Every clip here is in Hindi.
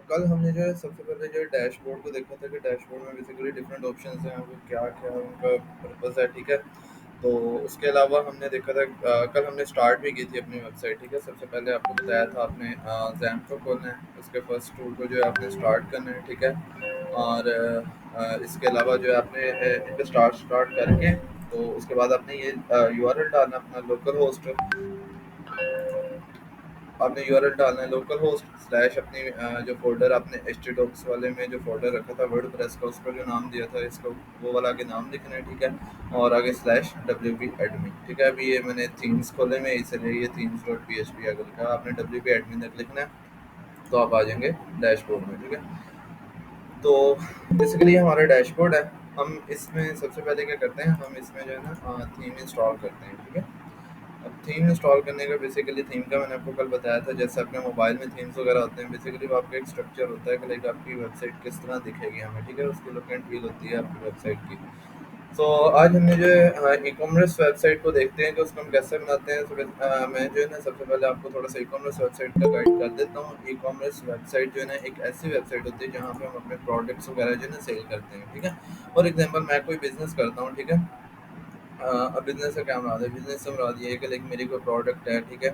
कल हमने जो है सबसे पहले जो है डैशबोर्ड को देखा था कि डैशबोर्ड में बेसिकली डिफरेंट ऑप्शंस हैं, वो क्या क्या उनका पर्पस है, ठीक है। तो उसके अलावा हमने देखा था कल हमने स्टार्ट भी की थी अपनी वेबसाइट, ठीक है। सबसे पहले आपको बताया था आपने जैम को खोलना है, उसके फर्स्ट टूल को जो है आपने स्टार्ट करना है, ठीक है। और इसके अलावा जो है आपने इन पर स्टार्ट स्टार्ट करके तो उसके बाद आपने ये यूआरएल डालना अपना लोकल होस्ट, आपने यूआरएल डालना है लोकल होस्ट स्लैश अपनी जो फ़ोल्डर आपने htdocs वाले में जो फ़ोल्डर रखा था वर्डप्रेस का, उस पर जो नाम दिया था इसको वो वाला आगे नाम लिखना है, ठीक है। और आगे स्लैश wp admin, ठीक है। अभी ये मैंने थीम्स खोले में इसलिए ये themes dot P H P आगे लिखा है, आपने wp admin तक लिखना है तो आप आ जाएंगे डैशबोर्ड में, ठीक है। तो बेसिकली ये हमारा डैशबोर्ड है। हम इसमें सबसे पहले क्या करते हैं, हम इसमें जो है ना थीम इंस्टॉल करते हैं, ठीक है। अब थीम इंस्टॉल करने का बेसिकली थीम का मैंने आपको कल बताया था, जैसे अपने मोबाइल में थीम्स वगैरह होते हैं, बेसिकली वो आपका एक स्ट्रक्चर होता है कि लाइक आपकी वेबसाइट किस तरह दिखेगी हमें, ठीक है। उसकी लुक एंड फील होती है आपकी वेबसाइट की। तो आज हमने जो है ई कॉमर्स वेबसाइट को देखते हैं कि उसको हम कैसे बनाते हैं। मैं जो है ना सबसे पहले आपको थोड़ा सा ई कॉमर्स वेबसाइट का गाइड कर देता हूँ। ई कॉमर्स वेबसाइट जो है ना एक ऐसी वेबसाइट होती है जहाँ पे हम अपने प्रोडक्ट्स वगैरह जो है ना सेल करते हैं, ठीक है। फॉर एग्जांपल मैं कोई बिजनेस करता हूँ, ठीक है। अब बिज़नेस का क्या मुराद है? बिज़नेस से मुराद ये है कि लाइक मेरी कोई प्रोडक्ट है, ठीक है।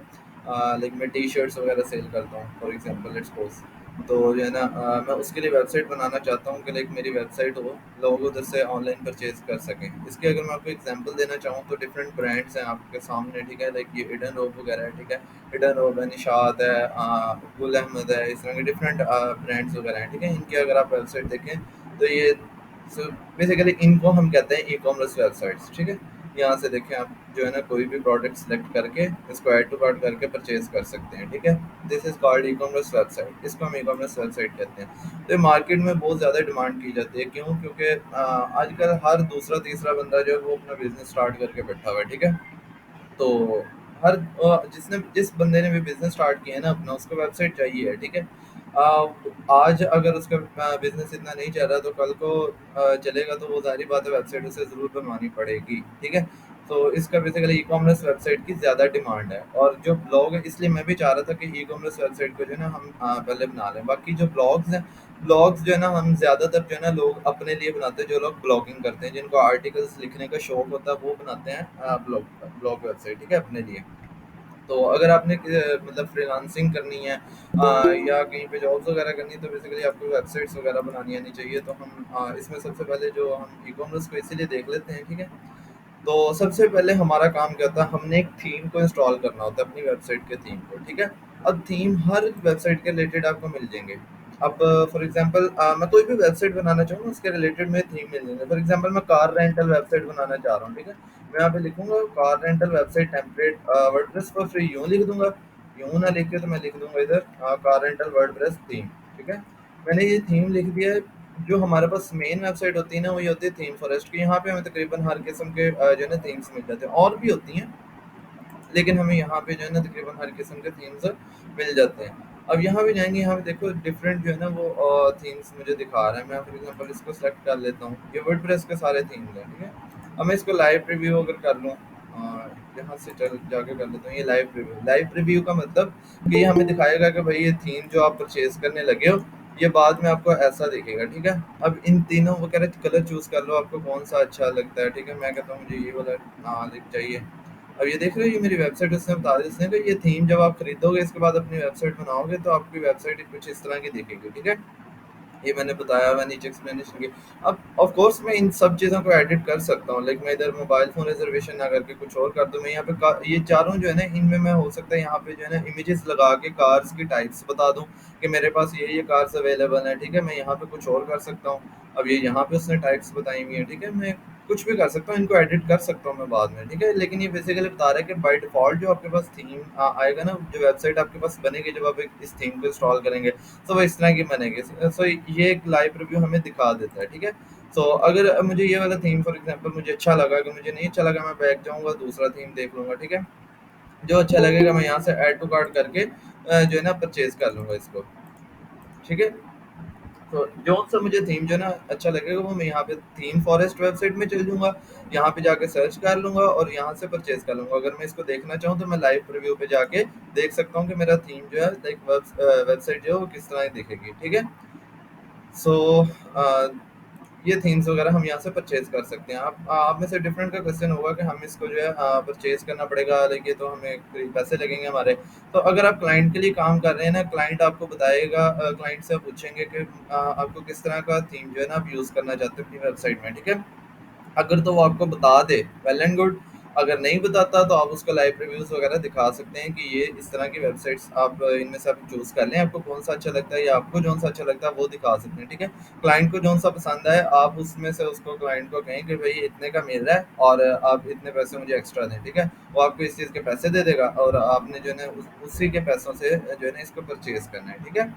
लाइक मैं टी-शर्ट्स वगैरह सेल करता हूँ फॉर एग्ज़ाम्पल लेट्स सपोज़। तो जो है ना मैं उसके लिए वेबसाइट बनाना चाहता हूँ कि लाइक मेरी वेबसाइट हो, लोग उधर से ऑनलाइन परचेज़ कर सकें। इसकी अगर मैं आपको एग्ज़ाम्पल देना चाहूँ तो डिफरेंट ब्रांड्स हैं आपके सामने, ठीक है। लाइक ये ईडन रोब वगैरह है, ठीक है। ईडन रोब है, निशात है, गुल अहमद है, इस तरह के डिफरेंट ब्रांड्स वगैरह हैं, ठीक है। इनकी अगर आप वेबसाइट देखें तो ये सो बेसिकली इनको हम कहते हैं ई कॉमर्स वेबसाइट्स, ठीक है। यहाँ से देखें आप जो है ना कोई भी प्रोडक्ट सेलेक्ट करके इसको ऐड टू कार्ट करके परचेज कर सकते हैं, ठीक है। This is called e commerce website, इसको हम ई कॉमर्स वेबसाइट कहते हैं। तो ये मार्केट में बहुत ज़्यादा डिमांड की जाती है, क्यों? क्योंकि आजकल हर दूसरा तीसरा बंदा जो है वो अपना बिजनेस स्टार्ट करके बैठा हुआ है, ठीक है। तो हर जिसने जिस बंदे ने भी बिजनेस स्टार्ट किया है ना अपना, उसको वेबसाइट चाहिए है, ठीक है। आज अगर उसका बिजनेस इतना नहीं चल रहा तो कल को चलेगा, तो वो जाहिर बात है वेबसाइट उसे ज़रूर बनवानी पड़ेगी, ठीक है। तो इसका बेसिकली ई कॉमर्स वेबसाइट की ज़्यादा डिमांड है। और जो ब्लॉग है, इसलिए मैं भी चाह रहा था कि ई कॉमर्स वेबसाइट को जो है ना हम पहले बना लें। बाकी जो ब्लॉग्स हैं, ब्लॉग्स जो है ना हम ज़्यादातर जो है ना लोग अपने लिए बनाते हैं, जो लोग ब्लॉगिंग करते हैं, जिनको आर्टिकल्स लिखने का शौक होता है, वो बनाते हैं ब्लॉग ब्लॉग वेबसाइट, ठीक है, अपने लिए। तो अगर आपने मतलब फ्रीलांसिंग करनी है या कहीं पे जॉब्स वगैरह करनी है, तो बेसिकली आपको वेबसाइट्स वगैरह बनानी आनी चाहिए। तो हम इसमें सबसे पहले जो हम ई कॉमर्स को इसीलिए देख लेते हैं, ठीक है। तो सबसे पहले हमारा काम क्या होता है, हमने एक थीम को इंस्टॉल करना होता है अपनी वेबसाइट के थीम को, ठीक है। अब थीम हर वेबसाइट के रिलेटेड आपको मिल जाएंगे। अब फॉर एग्जांपल मैं कोई भी वेबसाइट बनाना चाहूँ, उसके रिलेटेड में थीम मिल जाएंगे। फॉर एग्जांपल मैं कार रेंटल वेबसाइट बनाना चाह रहा हूँ, ठीक है। मैं यहाँ पे लिखूंगा car rental website template WordPress पर फ्री, यूँ लिख दूंगा। यूँ ना लिख के तो मैं लिख दूंगा इधर कार रेंटल वर्डप्रेस थीम, ठीक है। मैंने ये थीम लिख दिया है। जो हमारे पास मेन वेबसाइट होती है ना, वो ये होती है थीम फॉरेस्ट की। यहाँ पे हमें तकरीबन हर किस्म के जो है ना थीम्स मिल जाते हैं, और भी होती हैं, लेकिन हमें यहाँ पे जो है ना तकरीबन हर किस्म के थीम्स मिल जाते हैं। अब यहाँ पे जाएंगे, यहाँ पे देखो डिफरेंट जो है ना वो थीम्स मुझे दिखा रहा है। मैं फॉर एग्जांपल इसको सेलेक्ट कर लेता हूँ, ये वर्डप्रेस के सारे थीम्स हैं, ठीक है। अब मैं इसको लाइव प्रीव्यू अगर कर लूँ, यहाँ से चल जाके कर लेता हूँ ये लाइव प्रीव्यू। लाइव प्रीव्यू का मतलब कि ये हमें दिखाएगा कि भाई ये थीम जो आप परचेज करने लगे हो, ये बाद में आपको ऐसा दिखेगा, ठीक है। अब इन तीनों वगैरह कलर चूज कर लो, आपको कौन सा अच्छा लगता है, ठीक है। मैं कहता हूँ मुझे ये वाला चाहिए। अब ये देख रहे हो, ये मेरी वेबसाइट उसने बता दी इसने कि ये थीम जब आप खरीदोगे इसके बाद अपनी वेबसाइट बनाओगे तो आपकी वेबसाइट कुछ इस तरह की दिखेगी, ठीक है। ये मैंने बताया हुआ नीचे एक्सप्लेनेशन की। अब ऑफ कोर्स मैं इन सब चीज़ों को एडिट कर सकता हूँ, लाइक मैं इधर मोबाइल फ़ोन रिजर्वेशन ना करके कुछ और कर दूँ। मैं यहाँ पे ये चारों जो है ना, इनमें मैं हो सकता है यहाँ पे जो है ना इमेजेस लगा के कार्स की टाइप्स बता दूँ कि मेरे पास ये कार्स अवेलेबल हैं, ठीक है। मैं यहाँ पे कुछ और कर सकता हूँ। अब ये यहाँ पे उसने टाइप्स बताई हुई है, ठीक है। मैं कुछ भी कर सकता हूँ, इनको एडिट कर सकता हूँ मैं बाद में, ठीक है। लेकिन ये बेसिकली बता रहा है कि बाय डिफ़ॉल्ट जो आपके पास थीम आएगा ना, जो वेबसाइट आपके पास बनेगी जब आप इस थीम को इंस्टॉल करेंगे, तो वो इस तरह की बनेगी। सो ये एक लाइव रिव्यू हमें दिखा देता है, ठीक है। सो अगर मुझे ये वाला थीम फॉर एग्जांपल मुझे अच्छा लगा, अगर मुझे नहीं अच्छा लगा मैं बैक जाऊँगा, दूसरा थीम देख लूँगा, ठीक है। जो अच्छा लगेगा मैं यहाँ से ऐड टू कार्ट करके जो है ना परचेज़ कर लूँगा इसको, ठीक है। तो जो-सा मुझे थीम जो है ना अच्छा लगेगा वो मैं यहाँ पे थीम फॉरेस्ट वेबसाइट में चल जाऊँगा, यहाँ पे जाके सर्च कर लूँगा और यहाँ से परचेज़ कर लूँगा। अगर मैं इसको देखना चाहूँ तो मैं लाइव प्रीव्यू पे जाके देख सकता हूँ कि मेरा थीम जो है लाइक वेबसाइट जो है वो किस तरह की दिखेगी, ठीक है? सो अ, ये थीम्स वगैरह हम यहाँ से परचेज़ कर सकते हैं। आप में से डिफरेंट का क्वेश्चन होगा कि हम इसको जो है परचेज़ करना पड़ेगा, लाइक ये तो हमें कोई पैसे लगेंगे हमारे। तो अगर आप क्लाइंट के लिए काम कर रहे हैं ना, क्लाइंट आपको बताएगा, क्लाइंट से आप पूछेंगे कि आपको किस तरह का थीम जो है ना आप यूज़ करना चाहते हो अपनी वेबसाइट में, ठीक है? अगर तो वो आपको बता दे, वेल एंड गुड। अगर नहीं बताता तो आप उसको लाइव रिव्यूज़ वगैरह दिखा सकते हैं कि ये इस तरह की वेबसाइट्स आप इनमें से आप चूज़ कर लें, आपको कौन-सा अच्छा लगता है या आपको जौन-सा अच्छा लगता है वो दिखा सकते हैं, ठीक है? क्लाइंट को जौन-सा पसंद आए आप उसमें से उसको क्लाइंट को कहें कि भई इतने का मिल रहा है और आप इतने पैसे मुझे एक्स्ट्रा दें, ठीक है? वो आपको इस चीज़ के पैसे दे देगा और आपने जो है ना उसी के पैसों से जो है ना इसको परचेज़ करना है, ठीक है?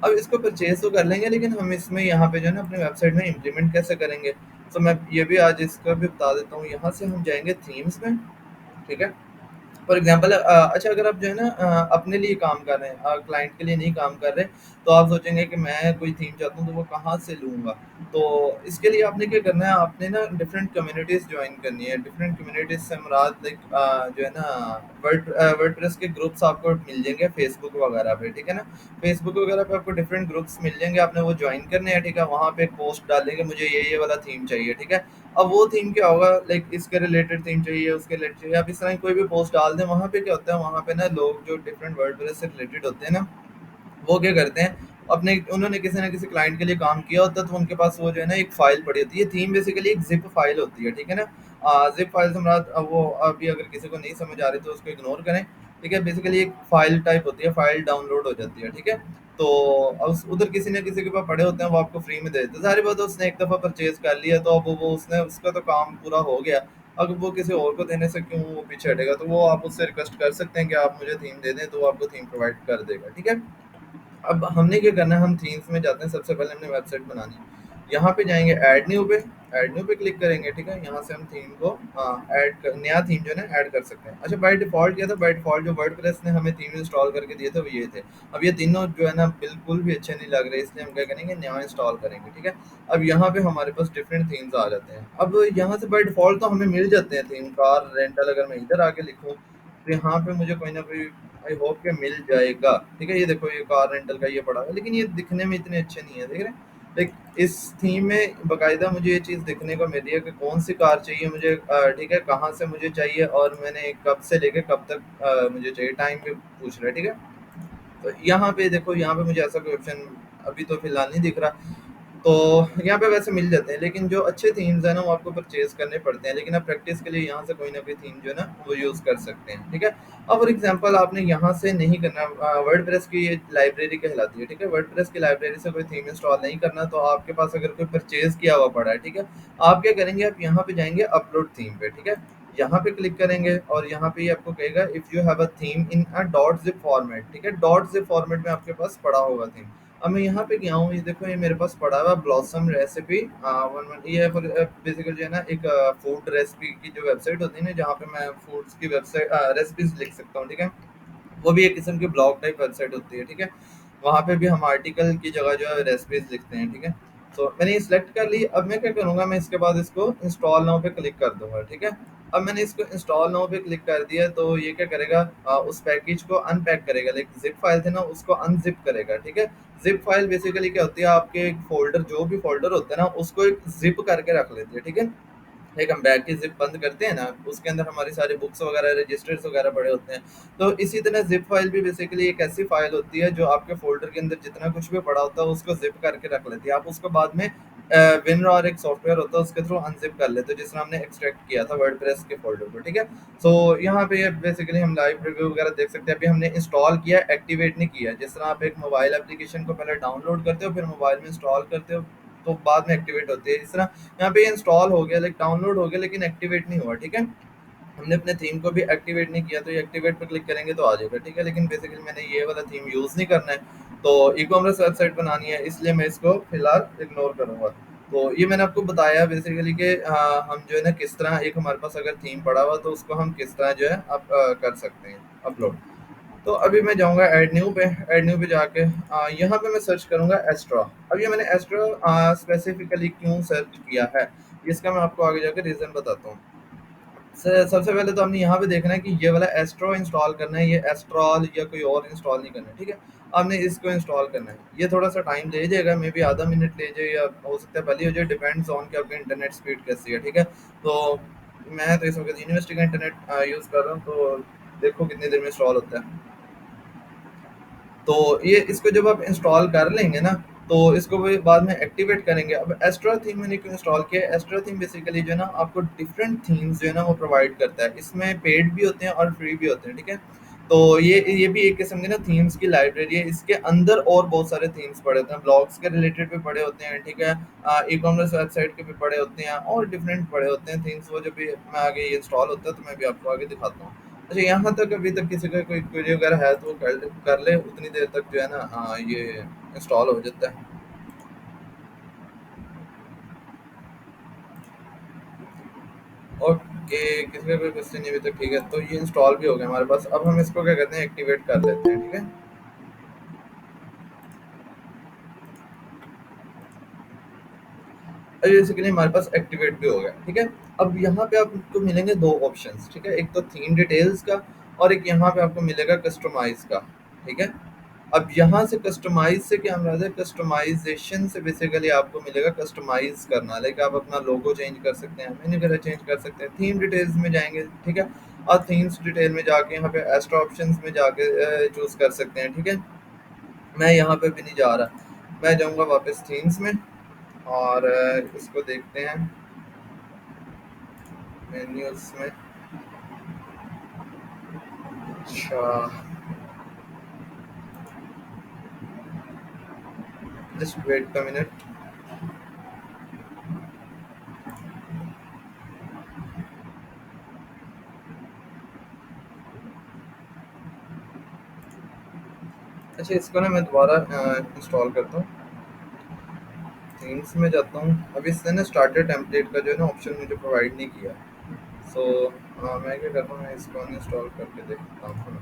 अब इसको परचेज़ तो कर लेंगे लेकिन हम इसमें यहाँ पे जो है ना अपनी वेबसाइट में इम्प्लीमेंट कैसे करेंगे? तो मैं ये भी आज इसका भी बता देता हूँ। यहाँ से हम जाएँगे थीम्स में, ठीक है? फॉर एग्जांपल अच्छा अगर आप जो है ना अपने लिए काम कर रहे हैं, क्लाइंट के लिए नहीं काम कर रहे, तो आप सोचेंगे कि मैं कोई थीम चाहता हूँ तो वो कहाँ से लूँगा? तो इसके लिए आपने क्या करना है, आपने ना डिफरेंट कम्युनिटीज़ जॉइन करनी है। डिफरेंट कम्युनिटीज़ से मुराद लाइक जो है ना वर्डप्रेस के ग्रुप्स आपको मिल जाएँगे फेसबुक वगैरह पे, ठीक है ना? फेसबुक वगैरह पे आपको डिफरेंट ग्रुप्स मिल जाएँगे, आपने वो जॉइन करने हैं, ठीक है? वहाँ पे एक पोस्ट डालेंगे मुझे ये वाला थीम चाहिए, ठीक है? अब वो थीम क्या होगा, लाइक इसके रिलेटेड थीम चाहिए, उसके रिलेटेड चाहिए, आप इस तरह की कोई भी पोस्ट डाल दें, वहाँ पे क्या होता है, वहाँ पे ना लोग जो डिफरेंट वर्डप्रेस से रिलेटेड होते हैं ना, वो क्या करते हैं, अपने उन्होंने किसी ना किसी क्लाइंट के लिए काम किया होता है तो उनके पास वो जो है ना एक फाइल पड़ी होती है। थीम बेसिकली एक जिप फाइल होती है, ठीक है ना? जिप फाइल से मुराद वो अभी अगर किसी को नहीं समझ आ रही तो उसको इग्नोर करें, ठीक है? बेसिकली एक फाइल टाइप होती है, फाइल डाउनलोड हो जाती है, ठीक है? तो उधर किसी न किसी के पास पड़े होते हैं, वो आपको फ्री में दे देते हैं। जाहिर बात है उसने एक दफ़ा परचेज कर लिया तो अब वो उसने उसका तो काम पूरा हो गया। अब वो किसी और को देने से क्यों वो पीछे हटेगा? तो वो आप उससे रिक्वेस्ट कर सकते हैं कि आप मुझे थीम दे दें, तो वो आपको थीम प्रोवाइड कर देगा, ठीक है? अब हमने क्या करना है, हम थीम्स में जाते हैं, सबसे पहले हमने वेबसाइट बनानी है। यहाँ पे जाएँगे ऐड न्यू पे क्लिक करेंगे, ठीक है? यहाँ से हम थीम को ऐड कर नया थीम जो है ना ऐड कर सकते हैं। अच्छा बाय डिफ़ॉल्ट क्या था, बाय डिफ़ॉल्ट जो वर्डप्रेस ने हमें थीम इंस्टॉल करके दिए थे वो ये थे। अब ये तीनों जो है ना बिल्कुल भी अच्छे नहीं लग रहे, इसलिए हम क्या करेंगे, नया इंस्टॉल करेंगे, ठीक है? अब यहाँ पे हमारे पास डिफरेंट थीम्स आ जाते हैं। अब यहाँ से बाय डिफ़ॉल्ट तो हमें मिल जाते हैं थीम, कार रेंटल अगर मैं इधर आके लिखूँ, तो यहाँ पे मुझे कोई ना कोई आई होप कि मिल जाएगा, ठीक है? ये देखो ये कार रेंटल का ये पड़ा है, लेकिन ये दिखने में इतने अच्छे नहीं है, देख रहे हैं? लाइक इस थीम में बाकायदा मुझे ये चीज़ देखने को मिल रही है कि कौन सी कार चाहिए मुझे, ठीक है? कहाँ से मुझे चाहिए और मैंने कब से लेके कब तक मुझे चाहिए, टाइम भी पूछ रहा है, ठीक है? तो यहाँ पे देखो, यहाँ पे मुझे ऐसा कोई ऑप्शन अभी तो फिलहाल नहीं दिख रहा। तो यहाँ पे वैसे मिल जाते हैं, लेकिन जो अच्छे थीम्स हैं ना वो आपको परचेज करने पड़ते हैं, लेकिन आप प्रैक्टिस के लिए यहाँ से कोई ना कोई थीम जो है ना वो यूज़ कर सकते हैं, ठीक है? अब फॉर एग्जांपल आपने यहाँ से नहीं करना, वर्डप्रेस की ये लाइब्रेरी कहलाती है, ठीक है? वर्डप्रेस की लाइब्रेरी से कोई थीम इंस्टॉल नहीं करना, तो आपके पास अगर कोई परचेज किया हुआ पड़ा है, ठीक है? आप क्या करेंगे, आप यहाँ पे जाएंगे अपलोड थीम पे, ठीक है? यहाँ पे क्लिक करेंगे और यहाँ पे ये आपको कहेगा if you have a theme in a dot zip format, ठीक है? डॉट ज़िप फॉर्मेट में आपके पास पड़ा होगा थीम। अब मैं यहाँ पे गया हूँ, ये देखो ये मेरे पास पड़ा हुआ ब्लॉसम रेसिपी, वन वन ये बेसिकली जो है ना एक फूड रेसिपी की जो वेबसाइट होती है ना, जहाँ पे मैं फूड्स की वेबसाइट रेसिपीज लिख सकता हूँ, ठीक है? वो भी एक किस्म की ब्लॉग टाइप वेबसाइट होती है, ठीक है? वहाँ पे भी हम आर्टिकल की जगह जो है रेसिपीज लिखते हैं, ठीक है? तो मैंने ये सिलेक्ट कर ली, अब मैं क्या करूँगा, मैं इसके बाद इसको इंस्टॉल नाउ पे क्लिक कर दूंगा, ठीक है? अब मैंने इसको इंस्टॉल नाउ पे क्लिक कर दिया तो ये क्या करेगा, उस पैकेज को अनपैक करेगा, लाइक जिप फाइल थे ना उसको अनजिप करेगा, ठीक है? जिप फाइल बेसिकली क्या होती है, आपके एक फोल्डर, जो भी फोल्डर होता है ना उसको एक जिप करके रख लेती है, ठीक है? एक हम बैग की ज़िप बंद करते हैं ना, उसके अंदर हमारी सारी बुक्स वगैरह, रजिस्टर्स वगैरह पड़े होते हैं। तो इसी तरह ज़िप फ़ाइल भी बेसिकली एक ऐसी फ़ाइल होती है जो आपके फ़ोल्डर के अंदर जितना कुछ भी पड़ा होता है उसको ज़िप करके रख लेती है। आप उसको बाद में विनरॉर एक सॉफ्टवेयर होता है उसके थ्रू अनज़िप कर लेते हैं, जिस तरह हमने एक्सट्रैक्ट किया था वर्डप्रेस के फ़ोल्डर को, ठीक है? सो यहाँ पे ये बेसिकली हम लाइव रिव्यू वगैरह देख सकते हैं। अभी हमने इंस्टॉल किया, एक्टिवेट नहीं किया। जिस तरह आप एक मोबाइल एप्लीकेशन को पहले डाउनलोड करते हो, फिर मोबाइल में इंस्टॉल करते हो, तो बाद में एक्टिवेट होती है। इस तरह यहाँ पे ये इंस्टॉल हो गया, लाइक डाउनलोड हो गया, लेकिन एक्टिवेट नहीं हुआ, ठीक है? हमने अपने थीम को भी एक्टिवेट नहीं किया, तो ये एक्टिवेट पे क्लिक करेंगे तो आ जाएगा, ठीक है? लेकिन बेसिकली मैंने ये वाला थीम यूज़ नहीं करना है, तो ई-कॉमर्स वेबसाइट बनानी है, इसलिए मैं इसको फिलहाल इग्नोर करूँगा। तो ये मैंने आपको बताया बेसिकली कि हम जो है ना किस तरह, एक हमारे पास अगर थीम पड़ा हुआ तो उसको हम किस तरह जो है कर सकते हैं अपलोड। तो अभी मैं जाऊँगा ऐड न्यू पे जाके यहाँ पे मैं सर्च करूँगा एस्ट्रा। अब ये मैंने एस्ट्रा स्पेसिफिकली क्यों सर्च किया है, इसका मैं आपको आगे जाके रीज़न बताता हूँ। सबसे पहले तो हमने यहाँ पे देखना है कि ये वाला एस्ट्रो इंस्टॉल करना है, ये एस्ट्रॉल या कोई और इंस्टॉल नहीं करना है, ठीक है। आपने इसको इंस्टॉल करना है, ये थोड़ा सा टाइम ले जाएगा, मे बी आधा मिनट ले जाए या हो सकता है पहले हो जाए, डिपेंड्स ऑन कि आपकी इंटरनेट स्पीड कैसी है, ठीक है। तो मैं तो इस वक्त यूनिवर्सिटी का इंटरनेट यूज़ कर रहा हूँ, तो देखो कितनी देर में इंस्टॉल होता है। तो ये इसको जब आप इंस्टॉल कर लेंगे ना, तो इसको भी बाद में एक्टिवेट करेंगे। अब एस्ट्रा थीम मैंने क्यों इंस्टॉल किया है, एस्ट्रा थीम बेसिकली जो है ना आपको डिफरेंट थीम्स जो है ना वो प्रोवाइड करता है। इसमें पेड भी होते हैं और फ्री भी होते हैं, ठीक है। तो ये भी एक किस्म की ना थीम्स की लाइब्रेरी है। इसके अंदर और बहुत सारे थीम्स पड़े होते हैं, ब्लॉग्स के रिलेटेड भी पड़े होते हैं, ठीक है। ई कॉमर्स वेबसाइट के भी पड़े होते हैं और डिफरेंट पड़े होते हैं थीम्स। वो जब भी मैं आगे ये इंस्टॉल होता है तो मैं भी आपको आगे दिखाता हूँ। अच्छा, यहाँ तक अभी तक किसी का कोई क्वेरी वगैरह है तो वो कर ले, उतनी देर तक जो है ना ये इंस्टॉल हो जाता है। ओके, किसी का कोई क्वेश्चन नहीं अभी तक, ठीक है। तो ये इंस्टॉल भी हो गया हमारे पास। अब हम इसको क्या कहते हैं, एक्टिवेट कर लेते हैं, ठीक है। अब बेसिकली हमारे पास एक्टिवेट भी हो गया, ठीक है। अब यहाँ पे आपको मिलेंगे दो ऑप्शंस, ठीक है। एक तो थीम डिटेल्स का और एक यहाँ पे आपको मिलेगा कस्टमाइज का, ठीक है। अब यहाँ से कस्टमाइज से क्या मतलब है, कस्टमाइजेशन से बेसिकली आपको मिलेगा कस्टमाइज करना, लाइक आप अपना लोगो चेंज कर सकते हैं, मेन्यू वगैरह चेंज कर सकते हैं। थीम डिटेल्स में जाएंगे, ठीक है। और थीम्स डिटेल में जाके यहाँ पे एक्स्ट्रा ऑप्शंस में जाके चूज कर सकते हैं, ठीक है। मैं यहाँ पे भी नहीं जा रहा, मैं जाऊँगा वापस थीम्स में और इसको देखते हैं मेन्यूज में। अच्छा, जस्ट वेट अ मिनट। अच्छा, इसको ना मैं दोबारा इंस्टॉल करता हूँ। थीम्स में जाता हूँ। अब इसने ना स्टार्टर टेम्पलेट का जो है ना ऑप्शन मुझे प्रोवाइड नहीं किया। सो मैं क्या करता हूँ, मैं इसको अनइंस्टॉल करके देखता हूँ।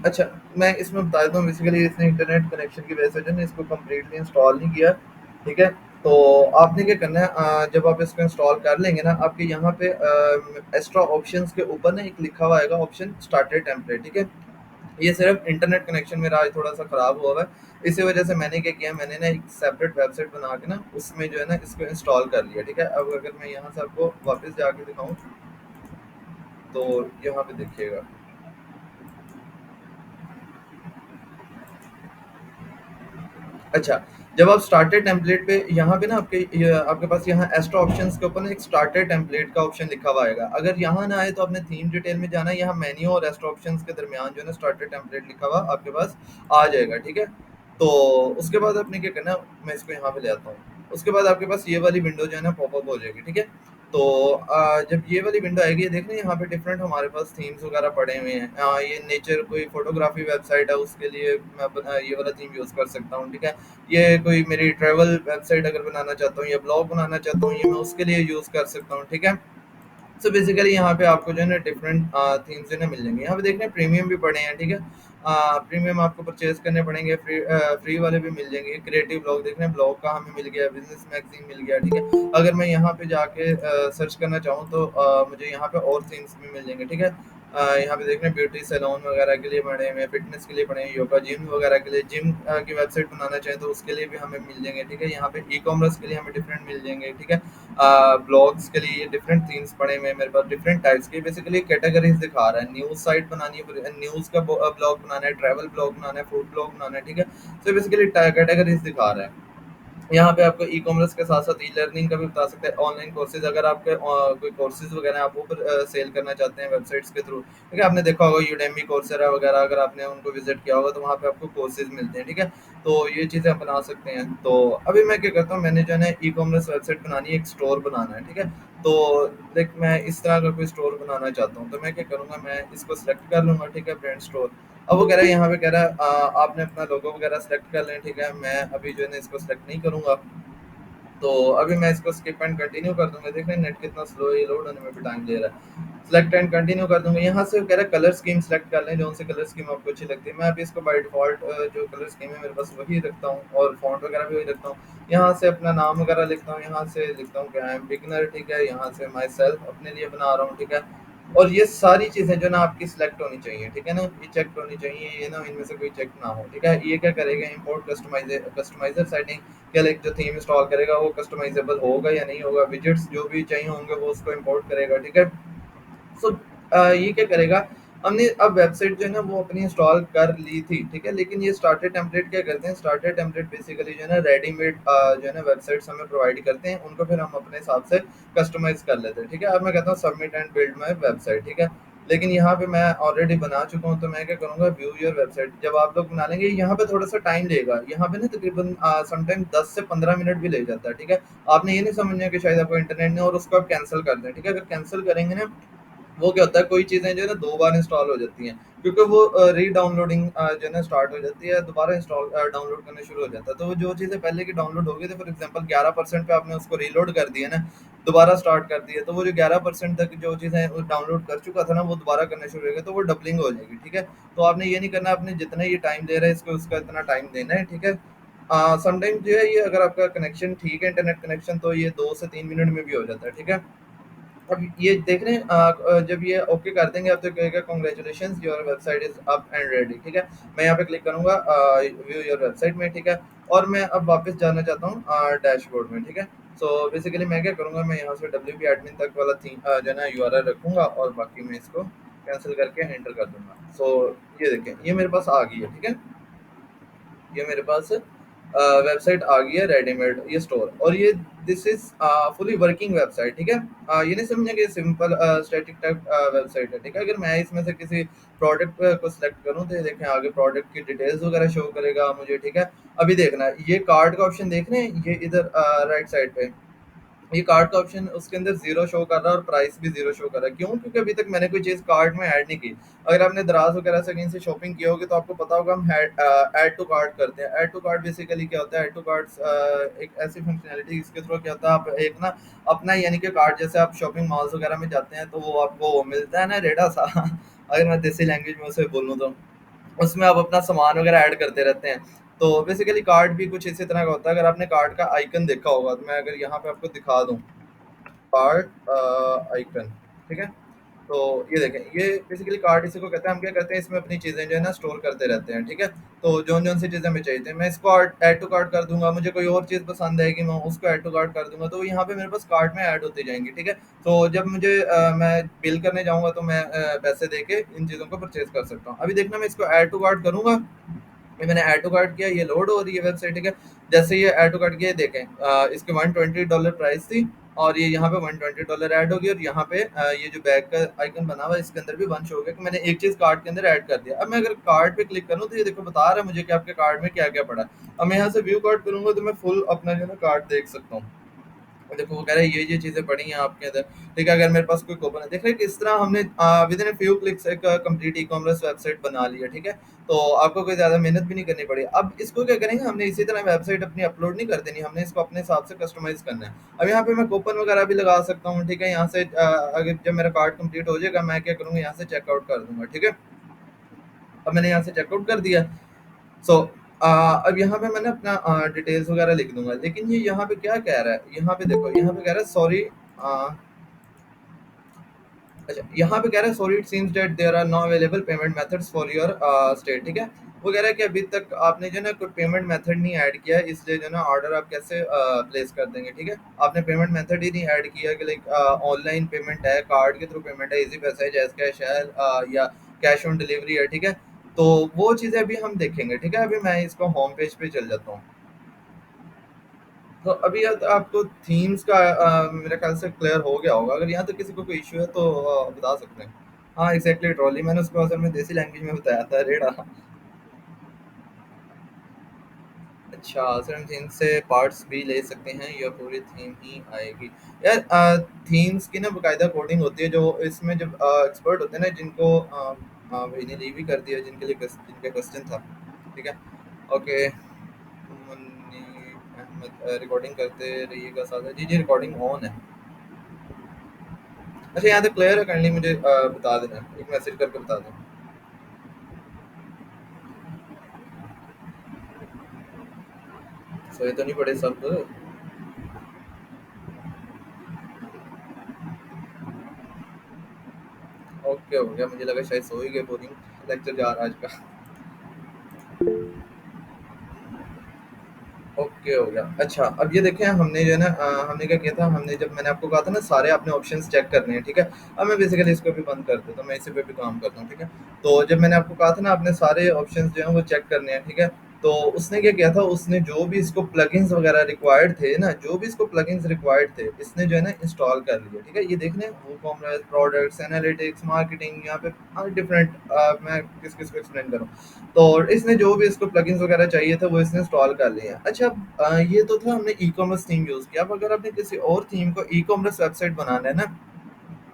अच्छा, मैं इसमें बता देता हूँ, बेसिकली इसने इंटरनेट कनेक्शन की वजह से जो है ना इसको कम्प्लीटली इंस्टॉल नहीं किया, ठीक है। तो आपने क्या करना है, जब आप इसको इंस्टॉल कर लेंगे ना, आपके यहाँ पे एक्स्ट्रा ऑप्शंस के ऊपर ना एक लिखा हुआ आएगा ऑप्शन स्टार्टर टेम्पलेट, ठीक है। ये सिर्फ इंटरनेट कनेक्शन मेरा आज थोड़ा सा खराब हुआ है, इसी वजह से मैंने क्या किया, मैंने ना एक सेपरेट वेबसाइट बना के ना उसमें जो है ना इसको इंस्टॉल कर लिया, ठीक है। अब अगर मैं यहाँ से आपको वापस जाके दिखाऊं तो यहाँ पे देखिएगा। अच्छा, जब आप स्टार्टर टेम्पलेट पे यहाँ पे ना आपके पास यहाँ एक्स्ट्रा ऑप्शंस के ऊपर ना एक स्टार्टर टेम्पलेट का ऑप्शन लिखा हुआ आएगा। अगर यहाँ ना आए तो आपने थीम डिटेल में जाना है, यहाँ मेन्यू और एक्स्ट्रा ऑप्शंस के दरमियान जो है ना स्टार्टर टेम्पलेट लिखा हुआ आपके पास आ जाएगा, ठीक है। तो उसके बाद आपने क्या करना है, मैं इसको यहाँ पे ले आता हूँ। उसके बाद आपके पास ये वाली विंडो जो है ना पॉपअप हो जाएगी, ठीक है। तो जब ये वाली विंडो आएगी, ये देख रहे हैं यहाँ पे डिफरेंट हमारे पास थीम्स वगैरह पड़े हुए हैं। ये नेचर कोई फोटोग्राफी वेबसाइट है, उसके लिए मैं ये वाला थीम यूज़ कर सकता हूँ, ठीक है। ये कोई मेरी ट्रैवल वेबसाइट अगर बनाना चाहता हूँ या ब्लॉग बनाना चाहता हूँ, ये मैं उसके लिए यूज़ कर सकता हूँ, ठीक है। सो बेसिकली यहाँ पे आपको जो है ना डिफरेंट थीम्स जो है ना मिल जाएंगे। यहाँ पे देख रहे हैं प्रीमियम भी पड़े हैं, ठीक है। प्रीमियम आपको परचेज करने पड़ेंगे, फ्री वाले भी मिल जाएंगे। क्रिएटिव ब्लॉग देख रहे हैं, ब्लॉग का हमें मिल गया, बिजनेस मैगजीन मिल गया, ठीक है। अगर मैं यहाँ पे जाके सर्च करना चाहूँ तो मुझे यहाँ पे और थीम्स भी मिल जाएंगे, ठीक है। यहाँ पे देख रहे हैं ब्यूटी सैलून वगैरह के लिए पड़े हुए हैं, फिटनेस के लिए पड़े हैं, योगा जिम वगैरह के लिए, जिम की वेबसाइट बनाना चाहें तो उसके लिए भी हमें मिल जाएंगे, ठीक है। यहाँ पे ई कॉमर्स के लिए हमें डिफरेंट मिल जाएंगे, ठीक है। ब्लॉग्स के लिए डिफरेंट थीम्स पड़े हुए हैं मेरे पास, डिफरेंट टाइप्स के। बेसिकली कैटेगरीज दिखा रहा है, न्यूज़ साइट बनानी है, न्यूज़ का ब्लॉग बनाना है, ट्रैवल ब्लॉग बनाना है, फूड ब्लॉग बनाना है, ठीक है। तो बेसिकली कैटेगरीज दिखा रहा है। यहाँ पे आपको ई कॉमर्स के साथ साथ ई लर्निंग का भी बता सकते हैं, ऑनलाइन कोर्सेज अगर आपके कोई कोर्सेज वगैरह आप ऊपर सेल करना चाहते हैं वेबसाइट्स के थ्रू, ठीक है। आपने देखा होगा यूडेमी, कोर्सेरा वगैरह, अगर आपने उनको विजिट किया होगा तो वहाँ पे आपको कोर्सेज मिलते हैं, ठीक है। तो ये चीज़ें आप बना सकते हैं। तो अभी मैं क्या करता हूँ, मैंने जो है ना ई कॉमर्स वेबसाइट बनानी है, एक स्टोर बनाना है, ठीक है। तो लाइक मैं इस तरह का कोई स्टोर बनाना चाहता हूँ, तो मैं क्या करूँगा, मैं इसको सेलेक्ट कर लूँगा, ठीक है, ब्रांड स्टोर। अब वो कह रहा है, यहाँ पे कह रहा है आपने अपना लोगो वगैरह सेलेक्ट कर लें, ठीक है। मैं अभी जो है ना इसको सेलेक्ट नहीं करूँगा, तो अभी मैं इसको स्किप एंड कंटिन्यू कर दूंगा। देख रहे हैं नेट कितना स्लो है, ये लोड होने में भी टाइम ले रहा है। सेलेक्ट एंड कंटिन्यू कर दूंगा। यहाँ से कह रहा है कलर स्कीम सेलेक्ट कर लें, जो से कलर स्कीम आपको अच्छी लगती है। मैं अभी इसको बाय डिफॉल्ट जो कलर स्कीम है मेरे पास वही रखता हूँ, और फॉन्ट वगैरह भी वही रखता हूँ। यहाँ से अपना नाम वगैरह लिखता हूँ, यहाँ से लिखता हूँ कि आई एम बिगनर, ठीक है। यहाँ से माई सेल्फ अपने लिए बना रहा हूँ, ठीक है। और ये सारी चीज़ें जो ना आपकी सिलेक्ट होनी चाहिए, ठीक है ना, ये चेक होनी चाहिए, ये ना इनमें से कोई चेक ना हो, ठीक है। ये क्या करेगा, इंपोर्ट कस्टमाइजर सेटिंग क्या, लाइक जो थीम इंस्टॉल करेगा वो कस्टमाइजेबल होगा या नहीं होगा, विजेट्स जो भी चाहिए होंगे वो उसको इंपोर्ट करेगा, ठीक है। सो ये क्या करेगा, हमने अब वेबसाइट जो है ना वो अपनी इंस्टॉल कर ली थी, ठीक है। लेकिन ये स्टार्टर टेम्पलेट क्या करते हैं, स्टार्टर टेम्पलेट बेसिकली जो है ना रेडीमेड जो है ना वेबसाइट्स हमें प्रोवाइड करते हैं, उनको फिर हम अपने हिसाब से कस्टमाइज कर लेते हैं, ठीक है। अब मैं कहता हूँ submit and build my website, ठीक है। लेकिन यहाँ पे मैं ऑलरेडी बना चुका हूँ, तो मैं क्या करूँगा, व्यू योर वेबसाइट जब आप लोग बना लेंगे, यहाँ पे थोड़ा सा टाइम लेगा, यहाँ पे ना तकरीबन समटाइम 10 से 15 मिनट भी ले जाता है, ठीक है। आपने ये नहीं समझना कि शायद आपको इंटरनेट नहीं, और उसको आप कैंसिल कर दें, ठीक है। अगर कैंसिल करेंगे ना, वो क्या होता है, कोई चीज़ें जो है ना 2 बार इंस्टॉल हो जाती हैं, क्योंकि वो री-डाउनलोडिंग जो है ना स्टार्ट हो जाती है, दोबारा डाउनलोड करना शुरू हो जाता है। तो वो जो चीज़ें पहले की डाउनलोड हो गई थी, फॉर एग्ज़ाम्पल 11% पे आपने उसको रीलोड कर दिया ना, दोबारा स्टार्ट कर दिया, तो वो जो 11% तक जो चीज़ें वो डाउनलोड कर चुका था ना, वो दोबारा करना शुरू हो गया, तो वो डबलिंग हो जाएगी, ठीक है। तो आपने ये नहीं करना, आपने जितना ये टाइम दे रहा है इसको, उसका इतना टाइम देना है, ठीक है। समटाइम जो है ये, अगर आपका कनेक्शन ठीक है, इंटरनेट कनेक्शन, तो ये 2 से 3 मिनट में भी हो जाता है, ठीक है। अब ये देख रहे हैं जब ये ओके कर देंगे आप, तो कहेगा congratulations your website is up and ready, ठीक है। मैं यहाँ पे क्लिक करूंगा व्यू योर वेबसाइट में, ठीक है। और मैं अब वापस जाना चाहता हूँ डैशबोर्ड में, ठीक है। सो बेसिकली मैं क्या करूंगा, मैं यहाँ से डब्ल्यू पी एडमिन तक वाला थी जो है ना यूआरएल रखूंगा, और बाकी मैं इसको कैंसिल करके एंटर कर दूंगा। सो ये देखें, ये मेरे पास आ गई है, ठीक है। ये मेरे पास वेबसाइट आ गई है रेडीमेड, ये स्टोर, और ये this is fully working website, ठीक है। ये नहीं समझना कि सिंपल स्टैटिक टाइप वेबसाइट है, ठीक है। अगर मैं इसमें से किसी प्रोडक्ट को सिलेक्ट करूं, तो ये देखें आगे प्रोडक्ट की डिटेल्स वगैरह शो करेगा मुझे, ठीक है। अभी देखना, ये कार्ड का ऑप्शन देख रहे हैं, ये इधर राइट साइड पे, ये कार्ड का ऑप्शन उसके अंदर जीरो शो कर रहा है, और प्राइस भी जीरो शो कर रहा है। क्यों? क्योंकि अभी तक मैंने कोई चीज़ कार्ड में ऐड नहीं की। अगर आपने दराज वगैरह से कहीं से शॉपिंग की होगी, तो आपको पता होगा हम ऐड टू कार्ट करते हैं। ऐड टू कार्ट बेसिकली क्या होता है, ऐड टू कार्ट एक ऐसी फंक्शनैलिटी जिसके थ्रू क्या होता है, आप एक ना अपना यानी कि कार्ड, जैसे आप शॉपिंग मॉल्स वगैरह में जाते हैं, तो वो आपको मिलता है ना रेडा सा अगर मैं देसी लैंग्वेज में उसे बोलूँ तो, उसमें आप अपना सामान वगैरह ऐड करते रहते हैं। तो बेसिकली कार्ड भी कुछ इसी तरह का होता है। अगर आपने कार्ड का आइकन देखा होगा, तो मैं अगर यहाँ पे आपको दिखा दूँ कार्ड आइकन, ठीक है। तो ये देखें, ये बेसिकली कार्ड इसी को कहते हैं। हम क्या करते हैं, इसमें अपनी चीज़ें जो है ना स्टोर करते रहते हैं, ठीक है। तो जौन जौन सी चीज़ें हमें चाहिए थी, मैं इसको ऐड टू कार्ट कर दूंगा। मुझे कोई और चीज़ पसंद आएगी, मैं उसको ऐड टू कार्ट कर दूंगा, तो यहाँ पे मेरे पास कार्ट में ऐड होती जाएंगी, ठीक है। तो जब मुझे मैं बिल करने जाऊंगा, तो मैं पैसे दे के इन चीज़ों को परचेज कर सकता हूँ। अभी देखना, मैं इसको ऐड टू कार्ट करूंगा, ये मैंने ऐड टू कार्ट किया, ये लोड हो रही है वेबसाइट, ठीक है। जैसे ये ऐड टू कार्ट किया, देखें इसके $120 प्राइस थी, और ये यहाँ पे $120 ऐड हो गई, और यहाँ पे ये जो बैग का आइकन बना हुआ है, इसके अंदर भी वन शो हो गया कि मैंने एक चीज़ कार्ट के अंदर ऐड कर दिया। अब मैं अगर कार्ड पे क्लिक करूँ, तो ये देखो बता रहा है मुझे कि आपके कार्ड में क्या क्या पड़ा है। अब मैं यहाँ से व्यू कार्ड करूंगा, तो मैं फुल अपना जो है ना कार्ड देख सकता हूँ। देखो वो कह रहा है ये चीज़ें पड़ी हैं आपके अंदर, ठीक है। अगर मेरे पास कोई कूपन है, देख रहे हैं किस तरह हमने विद इन फ्यू क्लिक्स एक कंप्लीट ई कॉमर्स वेबसाइट बना ली है, ठीक है। तो आपको कोई ज़्यादा मेहनत भी नहीं करनी पड़ी। अब इसको क्या करेंगे, हमने इसी तरह वेबसाइट अपनी अपलोड नहीं कर देनी, हमने इसको अपने हिसाब से कस्टमाइज़ करना है। अब यहाँ पे मैं कूपन वगैरह भी लगा सकता हूँ, ठीक है। यहाँ से अगर जब मेरा कार्ड कंप्लीट हो जाएगा, मैं क्या करूँगा, यहाँ से चेकआउट कर दूंगा, ठीक है। अब मैंने यहाँ से चेकआउट कर दिया। सो अब यहाँ पे मैंने अपना डिटेल्स वगैरह लिख दूंगा। लेकिन ये यहाँ पे क्या कह रहा है, यहाँ पे देखो, यहाँ पे कह रहा है सॉरी, अच्छा यहाँ पे कह रहा है sorry it seems that there are no available payment methods for your state, ठीक है। वो कह रहा है कि अभी तक आपने जो है ना कोई पेमेंट मेथड नहीं ऐड किया है, इसलिए जो है ना ऑर्डर आप कैसे प्लेस कर देंगे, ठीक है। आपने पेमेंट मेथड ही नहीं ऐड किया कि लाइक ऑनलाइन पेमेंट है, कार्ड के थ्रू पेमेंट है, इजी पैसा है, जैस कैश है, या कैश ऑन डिलीवरी है, ठीक है। तो वो चीज़ें अभी हम देखेंगे, ठीक है। अभी मैं इसको होम पेज पे चल जाता हूँ। तो अभी आपको थीम्स का मेरे ख्याल से क्लियर हो गया होगा। अगर यहाँ तक किसी को कोई इशू है, तो बता सकते हैं। हाँ एग्जैक्टली, ट्रॉली मैंने उसको असल में देसी लैंग्वेज में बताया था, रेड़ा। अच्छा, सर हम थीम से पार्ट्स भी ले सकते हैं या पूरी थीम ही आएगी? यार थीम्स की ना बाकायदा कोडिंग होती है, जो इसमें जब एक्सपर्ट होते हैं ना, जिनको भाई ने लीव ही कर दिया, जिनके लिए जिनका क्वेश्चन था, ठीक है। ओके, मुन्नी रिकॉर्डिंग करते रहिएगा साथ। जी जी, रिकॉर्डिंग ऑन है। अच्छा, यहाँ तक क्लियर है? काइंडली मुझे बता देना, एक मैसेज करके बता दें। सोए तो नहीं पड़े सब? ओके, हो गया। मुझे लगा शायद सो ही गए, बोरिंग लेक्चर जा रहा है आज का। ओके, हो गया। अच्छा, अब ये देखें, हमने जो है ना हमने क्या किया था, हमने जब मैंने आपको कहा था ना सारे आपने ऑप्शंस चेक करने हैं, ठीक है? अब मैं बेसिकली इसको भी बंद कर देता हूँ, मैं इसी पे भी काम करता हूँ, ठीक है? तो जब मैंने आपको कहा था ना आपने सारे ऑप्शंस जो हैं वो चेक करने हैं, ठीक है? तो उसने क्या किया था, उसने जो भी इसको प्लगइन्स वगैरह रिक्वायर्ड थे ना, जो भी इसको प्लगइन्स रिक्वायर्ड थे, इसने जो है ना इंस्टॉल कर लिए, ठीक है? ये देख लें, वो कॉमर्स, प्रोडक्ट्स, एनालिटिक्स, मार्केटिंग, यहाँ पे डिफरेंट, मैं किस किस को एक्सप्लेन करूँ। तो इसने जो भी इसको प्लगइन्स वगैरह चाहिए था वो इसने इंस्टॉल कर लिए हैं। अच्छा, ये तो था हमने ई कॉमर्स थीम यूज़ किया। अब अगर आपने किसी और थीम को ई कॉमर्स वेबसाइट बनाना है ना,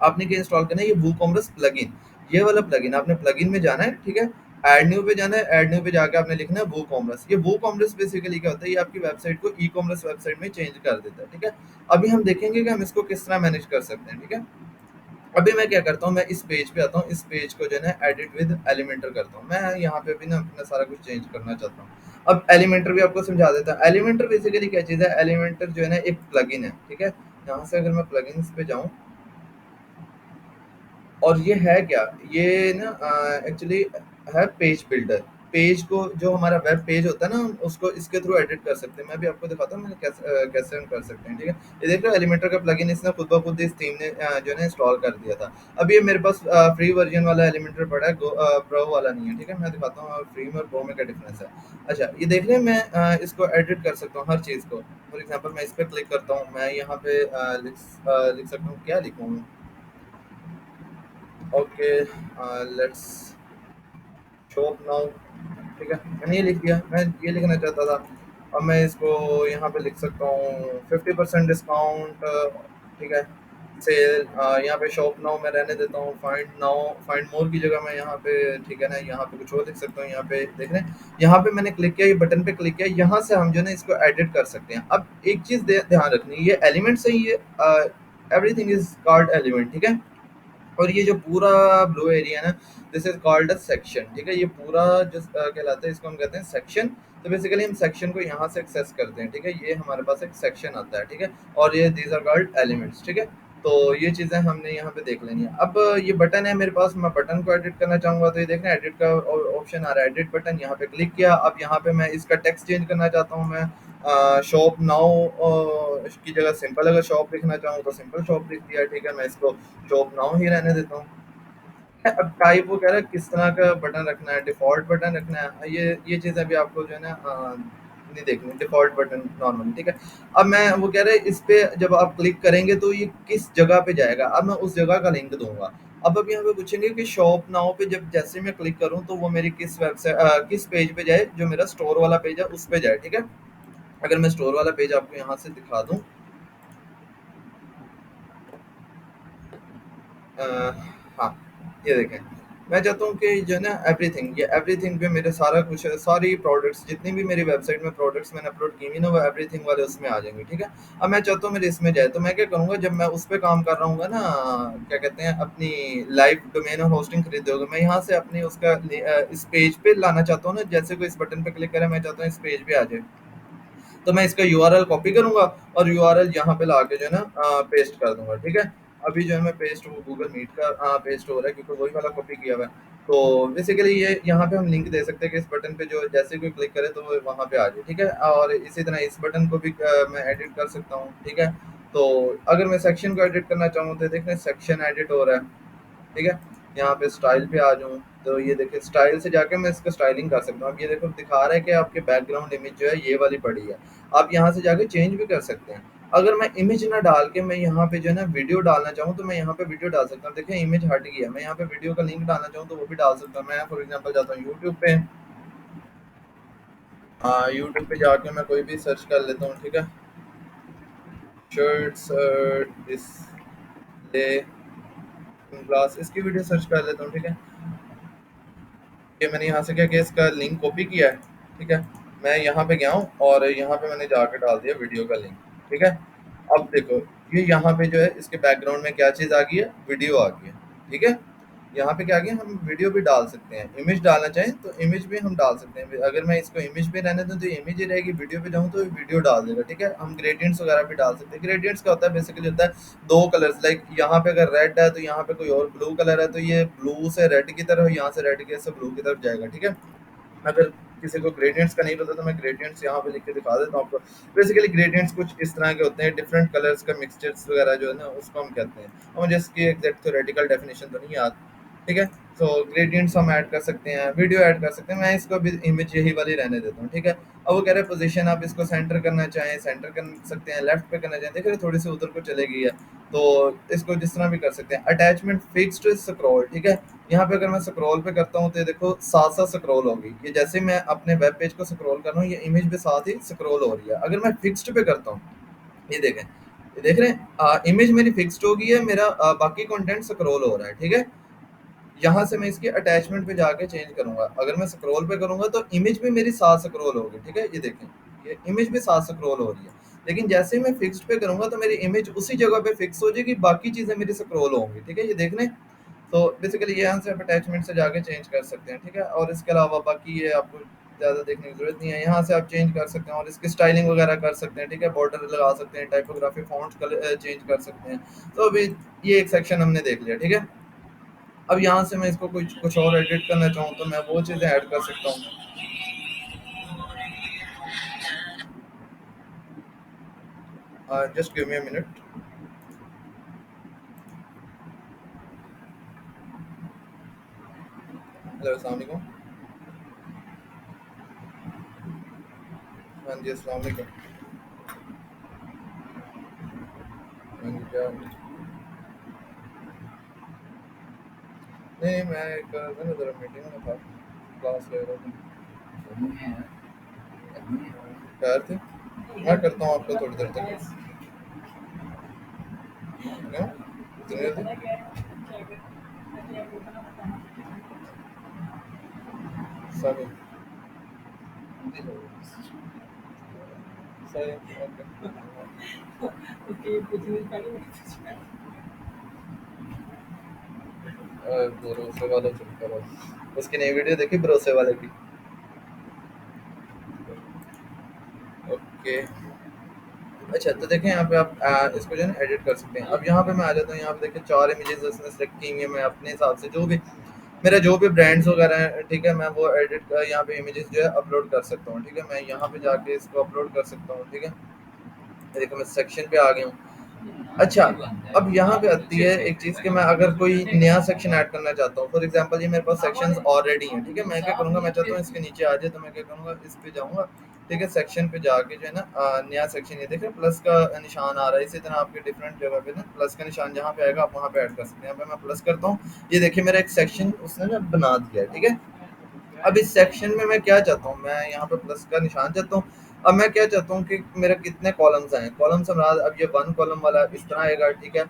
आपने क्या इंस्टॉल करना है, ये वू कॉमर्स प्लगइन, ये वाला प्लगइन आपने प्लगइन में जाना है, ठीक है? ऐड न्यू पे जाना है, ऐड न्यू पे जाके आपने लिखना है वू कॉमर्स। ये वू कॉमर्स बेसिकली क्या होता है, ये आपकी वेबसाइट को ई कॉमर्स वेबसाइट में चेंज कर देता है, ठीक है? अभी हम देखेंगे कि हम इसको किस तरह मैनेज कर सकते हैं, ठीक है? अभी मैं क्या करता हूँ, मैं इस पेज पे आता हूँ, इस पेज को जो है ना एडिट विद एलिमेंटर करता हूँ। मैं यहाँ पे भी ना अपना सारा कुछ चेंज करना चाहता हूँ। अब एलिमेंटर भी आपको समझा देता हूँ। एलिमेंटर बेसिकली क्या चीज़ है, एलिमेंटर जो है ना एक प्लगइन है, ठीक है? यहाँ से अगर मैं प्लगइन्स पे जाऊँ, और ये है क्या, ये ना एक्चुअली है पेज बिल्डर। पेज को, जो हमारा वेब पेज होता है ना, हम उसको इसके थ्रू एडिट कर सकते हैं। मैं भी आपको दिखाता हूँ मैंने कैसे हम कर सकते हैं, ठीक है? ये देख रहे हो, एलिमेंटर का प्लगइन इसने खुद ब खुद इस थीम ने जो है ना इंस्टॉल कर दिया था। अब ये मेरे पास फ्री वर्जन वाला एलिमेंटर पड़ा है, प्रो वाला नहीं है, ठीक है? मैं दिखाता हूँ फ्री में और प्रो में क्या डिफरेंस है। अच्छा, ये देख रहे हैं, मैं इसको एडिट कर सकता हूँ हर चीज़ को। फॉर एग्जाम्पल मैं इस पर क्लिक करता हूँ, मैं यहाँ पे लिख सकता हूँ, क्या लिखूँ? ओके, लेट्स शॉप नाउ, ठीक है? मैंने ये लिख दिया, मैं ये लिखना चाहता था। अब मैं इसको यहाँ पे लिख सकता हूँ 50% डिस्काउंट, ठीक है? सेल, यहाँ पे शॉप नाउ मैं रहने देता हूँ, फाइंड नाउ, फाइंड मोर की जगह मैं यहाँ पे, ठीक है ना, यहाँ पे कुछ और लिख सकता हूँ। यहाँ पे देख रहे हैं, यहाँ पे मैंने क्लिक किया, ये बटन पे क्लिक किया, यहाँ से हम जो है ना इसको एडिट कर सकते हैं। अब एक चीज़ ध्यान रखनी है, ये एलिमेंट से ही ये एवरीथिंग इज कॉल्ड एलिमेंट, ठीक है? और ये जो पूरा ब्लू एरिया है ना, this is called a section, ठीक है? ये पूरा जो कहलाता है, इसको हम कहते हैं सेक्शन। तो बेसिकली हम सेक्शन को यहाँ से एक्सेस करते हैं, ठीक है? ये हमारे पास एक सेक्शन आता है, ठीक है? और ये दीज आर कॉल्ड एलिमेंट्स, ठीक है? तो ये चीज़ें हमने यहाँ पे देख लेनी है। अब ये बटन है मेरे पास, मैं बटन को एडिट करना चाहूँगा, तो ये देखना एडिट का ऑप्शन आ रहा है, एडिट बटन, यहाँ पे क्लिक किया। अब यहाँ पे मैं इसका टेक्स्ट चेंज करना चाहता हूँ, मैं शॉप नाउ की जगह सिंपल अगर शॉप लिखना चाहूँ तो सिंपल शॉप लिख दिया, ठीक है? मैं इसको शॉप नाउ ही रहने देता हूँ। अब टाइप वो कह रहा है किस तरह का बटन रखना है, डिफ़ॉल्ट बटन रखना है, ये चीज़ अभी आपको जो है ना नहीं देखनी, डिफ़ॉल्ट बटन नॉर्मल, ठीक है? अब मैं, वो कह रहा है इस पे जब आप क्लिक करेंगे तो ये किस जगह पे जाएगा, अब मैं उस जगह का लिंक दूँगा। अब यहाँ पे पूछेंगे कि शॉप नाउ पे जब जैसे मैं क्लिक करूँ तो वो मेरी किस पेज पे जाए, जो मेरा स्टोर वाला पेज है उस पे जाए, ठीक है? अगर मैं स्टोर वाला पेज आपको यहाँ से दिखा दूँ, अ, हाँ, ये देखें। मैं चाहता हूँ कि जो है ना एवरीथिंग, ये एवरीथिंग पे मेरे सारा कुछ, सारी प्रोडक्ट्स जितनी भी मेरी वेबसाइट में प्रोडक्ट्स मैंने अपलोड की हुई ना, वो एवरीथिंग वाले उसमें आ जाएंगे, ठीक है? अब मैं चाहता हूँ मेरे इसमें जाए, तो मैं क्या करूँगा, जब मैं उस पे काम कर रहा हूँगा ना, क्या कहते हैं, अपनी लाइव डोमेन और होस्टिंग खरीदे होगे, मैं यहाँ से अपनी उसका इस पेज पे लाना चाहता हूँ ना, जैसे कोई इस बटन पे क्लिक करे, मैं चाहता हूँ इस पेज पे आ जाए। तो मैं इसका यूआरएल कॉपी करूँगा और यूआरएल यहाँ पे लाके जो है ना पेस्ट कर दूँगा, ठीक है? अभी जो है मैं पेस्ट, वो गूगल मीट का पेस्ट हो रहा है क्योंकि वही वाला कॉपी किया हुआ है। तो बेसिकली ये यहाँ पे हम लिंक दे सकते हैं कि इस बटन पे जो जैसे कोई क्लिक करे तो वो वहाँ पे आ जाए, ठीक है? और इसी तरह इस बटन को भी मैं एडिट कर सकता हूँ, ठीक है? तो अगर मैं सेक्शन को एडिट करना चाहूँ तो देख रहे हैं सेक्शन एडिट हो रहा है। ठीक है? यहाँ पे स्टाइल पे आ जाऊँ, तो ये देखिए स्टाइल से जाके मैं इसको स्टाइलिंग कर सकता हूँ। अब ये देखो दिखा रहा है कि आपके बैकग्राउंड इमेज जो है ये वाली पड़ी है। आप यहाँ से जाके चेंज भी कर सकते हैं। अगर मैं इमेज ना डाल के मैं यहाँ पे जो है ना वीडियो डालना चाहूँ तो मैं यहाँ पे वीडियो डाल सकता हूँ। देखिए इमेज हट गई है। मैं यहाँ पे वीडियो का लिंक डालना चाहूँ तो वो भी डाल सकता हूँ। मैं फॉर एग्ज़ाम्पल जाता हूँ यूट्यूब पे, यूट्यूब पे जाके मैं कोई भी सर्च कर लेता हूँ, ठीक है? शर्ट्स डिस्प्ले ग्लास, इसकी वीडियो सर्च कर लेता हूँ, ठीक है? ये मैंने यहाँ से क्या किया, इसका लिंक कॉपी किया है, ठीक है? मैं यहाँ पे गया हूँ और यहाँ पे मैंने जाके डाल दिया वीडियो का लिंक, ठीक है। अब देखो, ये यहाँ पे जो है इसके बैकग्राउंड में क्या चीज़ आ गई है, वीडियो आ गई है, ठीक है। यहाँ पे क्या आ गया, हम वीडियो भी डाल सकते हैं, इमेज डालना चाहें तो इमेज भी हम डाल सकते हैं। अगर मैं इसको इमेज पे रहने दूँ तो इमेज ही रहेगी, वीडियो पे जाऊँ तो वीडियो डाल देगा, ठीक है। हम ग्रेडियंट्स वगैरह भी डाल सकते हैं। ग्रेडियंट्स क्या होता है, बेसिकली होता है दो कलर्स, लाइक यहाँ पे अगर रेड है तो यहाँ पे कोई और ब्लू कलर है, तो ये ब्लू से रेड की तरफ, यहाँ से रेड के से ब्लू की तरफ जाएगा, ठीक है। अगर किसी को ग्रेडियंट्स का नहीं पता तो मैं ग्रेडियंट्स यहाँ पे लिख के दिखा देता हूँ आपको। बेसिकली ग्रेडियंट्स कुछ इस तरह के होते हैं, डिफरेंट कलर्स का मिक्सचर्स वगैरह जो है ना, उसको हम कहते हैं। और मुझे इसकी एग्जैक्ट थ्योरेटिकल डेफिनेशन तो नहीं याद, ठीक है। तो ग्रेडियंट्स हम ऐड कर सकते हैं, वीडियो ऐड कर सकते हैं। मैं इसको भी इमेज यही वाली रहने देता हूँ, ठीक है। अब वो कह रहे हैं पोजीशन, आप इसको सेंटर करना चाहें सेंटर कर सकते हैं, लेफ्ट पे करना चाहें, देख रहे हैं थोड़ी सी उधर को चले गई है, तो इसको जिस तरह भी कर सकते हैं। अटैचमेंट फिक्स्ड स्क्रॉल, ठीक है। यहाँ पे अगर मैं स्क्रॉल पे करता हूँ तो ये देखो साथ साथ स्क्रॉल होगी, ये जैसे मैं अपने वेब पेज को स्क्रॉल कर रहा हूँ ये इमेज भी साथ ही स्क्रॉल हो रही है। अगर मैं फिक्स्ड पे करता हूँ, ये देखें, ये देख रहे हैं, इमेज मेरी फिक्स्ड हो गई है, मेरा बाकी कंटेंट स्क्रॉल हो रहा है, ठीक है। यहाँ से मैं इसकी अटैचमेंट पे जाके चेंज करूंगा, अगर मैं स्क्रॉल पे करूंगा तो इमेज भी मेरी साथ स्क्रॉल होगी, ठीक है। ये देखें, ये इमेज भी साथ स्क्रॉल हो रही है। लेकिन जैसे ही मैं फिक्स्ड पे करूंगा तो मेरी इमेज उसी जगह पे फिक्स हो जाएगी, बाकी चीजें मेरी स्क्रॉल होंगी, ठीक है। ये देख रहे हैं। तो बेसिकली ये यहाँ से आप अटैचमेंट से जाके चेंज कर सकते हैं, ठीक है। और इसके अलावा बाकी ये आपको ज़्यादा देखने की जरूरत नहीं है, यहाँ से आप चेंज कर सकते हैं और इसकी स्टाइलिंग वगैरह कर सकते हैं, ठीक है। बॉर्डर लगा सकते हैं, टाइपोग्राफी फॉन्ट कलर चेंज कर सकते हैं। तो अभी ये एक सेक्शन हमने देख लिया, ठीक है। अब यहाँ से मैं इसको कुछ कुछ और एडिट करना चाहूँ तो मैं वो चीज़ें ऐड कर सकता हूँ। Just give me a minute. Hello, अस्सलाम वालेकुम। हाँ जी, अस्सलाम वालेकुम। हाँ जी, क्या? नहीं, मैं एक मैंने ज़रा मीटिंग में था, क्लास ले रहा था। खैर थे, मैं करता हूँ आपको थोड़ी देर तक। क्यों? इतनी जल्दी? सही, सही, भरोसे वाला चलता रहा। उसकी नई वीडियो देखी भरोसे वाले की? ओके। अच्छा, तो देखें यहाँ पे आप इसको जो है ना एडिट कर सकते हैं। अब यहाँ पे मैं आ जाता हूँ, यहाँ पे देखिए 4 इमेजेस उसने सेलेक्ट की हुई हैं। मैं अपने हिसाब से जो भी मेरा जो भी ब्रांड्स वगैरह हैं, ठीक है, मैं वो एडिट यहाँ पे इमेजेस जो है अपलोड कर सकता हूँ, ठीक है। मैं यहाँ पे जाके इसको अपलोड कर सकता हूँ, ठीक है। ये देखो मैं सेक्शन पे आ गया हूँ। अच्छा, अब यहाँ पे आती है एक चीज़ कि मैं अगर कोई नया सेक्शन ऐड करना चाहता हूँ, फॉर एग्जांपल ये मेरे पास सेक्शंस ऑलरेडी हैं, ठीक है। मैं क्या करूँगा, मैं चाहता हूँ इसके नीचे आ जाए, तो मैं क्या करूँगा, इस पे जाऊँगा, ठीक है। सेक्शन पे जाके जो है ना नया सेक्शन, ये देखें प्लस का निशान आ रहा है। इसी तरह आपके डिफरेंट जगह पे ना प्लस का निशान जहाँ पे आएगा आप वहाँ पे ऐड कर सकते हैं। यहाँ पे मैं प्लस करता हूँ, ये देखिए मेरा एक सेक्शन उसने ना बना दिया है, ठीक है। अब इस सेक्शन में मैं क्या चाहता हूँ, मैं यहाँ पे प्लस का निशान चाहता हूँ। अब मैं क्या चाहता हूँ कि मेरा कितने कॉलम्स आए, कॉलम्स हमारा अब ये 1 कॉलम वाला इस तरह आएगा, ठीक है।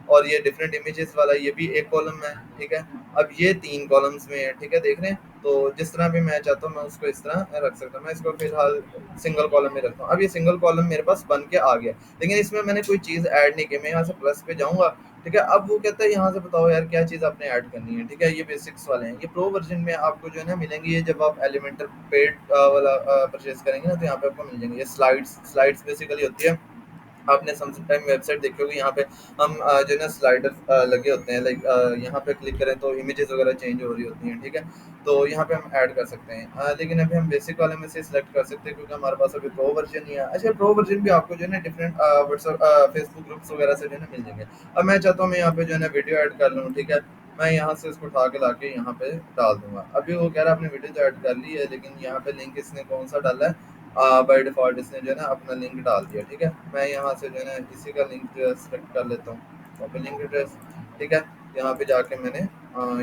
और ये डिफरेंट इमेजेस वाला ये भी एक कॉलम में है, ठीक है। अब ये 3 कॉलम्स में है, ठीक है, देख रहे हैं। तो जिस तरह भी मैं चाहता हूँ मैं उसको इस तरह रख सकता हूँ। मैं इसको फिलहाल सिंगल कॉलम में रखता हूँ। अब ये सिंगल कॉलम मेरे पास बन के आ गया, लेकिन इसमें मैंने कोई चीज़ ऐड नहीं की। मैं यहाँ से प्लस पे जाऊँगा, ठीक है। अब वो कहता है यहाँ से बताओ यार क्या चीज़ आपने ऐड करनी है, ठीक है। ये बेसिक्स वाले हैं, ये प्रो वर्जन में आपको जो है ना मिलेंगे। ये जब आप एलिमेंटर पेड वाला परचेज करेंगे ना तो यहाँ पे आपको मिल जाएंगे। ये स्लाइड्स बेसिकली होती है। आपने सम टाइम वेबसाइट देखी होगी, यहाँ पे हम जो है ना स्लाइडर लगे होते हैं, लाइक यहाँ पे क्लिक करें तो इमेजेस वगैरह चेंज हो रही होती हैं, ठीक है। तो यहाँ पे हम ऐड कर सकते हैं, लेकिन अभी हम बेसिक वाले में से सिलेक्ट कर सकते हैं क्योंकि हमारे पास अभी प्रो वर्जन नहीं है। अच्छा, प्रो वर्जन भी आपको जो है ना डिफरेंट व्हाट्सएप फेसबुक ग्रुप्स वगैरह से जो है ना मिल जाएंगे। अब मैं चाहता हूँ मैं यहाँ पे जो है ना वीडियो ऐड कर लूँ, ठीक है। मैं यहाँ से इसको उठा के लाके यहाँ पे डाल दूंगा। अभी वो कह रहा है आपने वीडियो तो ऐड कर ली है, लेकिन यहाँ पे लिंक इसने कौन सा डाला है, बाय डिफ़ॉल्ट इसने जो है ना अपना लिंक डाल दिया, ठीक है। मैं यहाँ से जो है ना इसी का लिंक जो है सेलेक्ट कर लेता हूँ, कॉपी लिंक एड्रेस, ठीक है। यहाँ पे जाके मैंने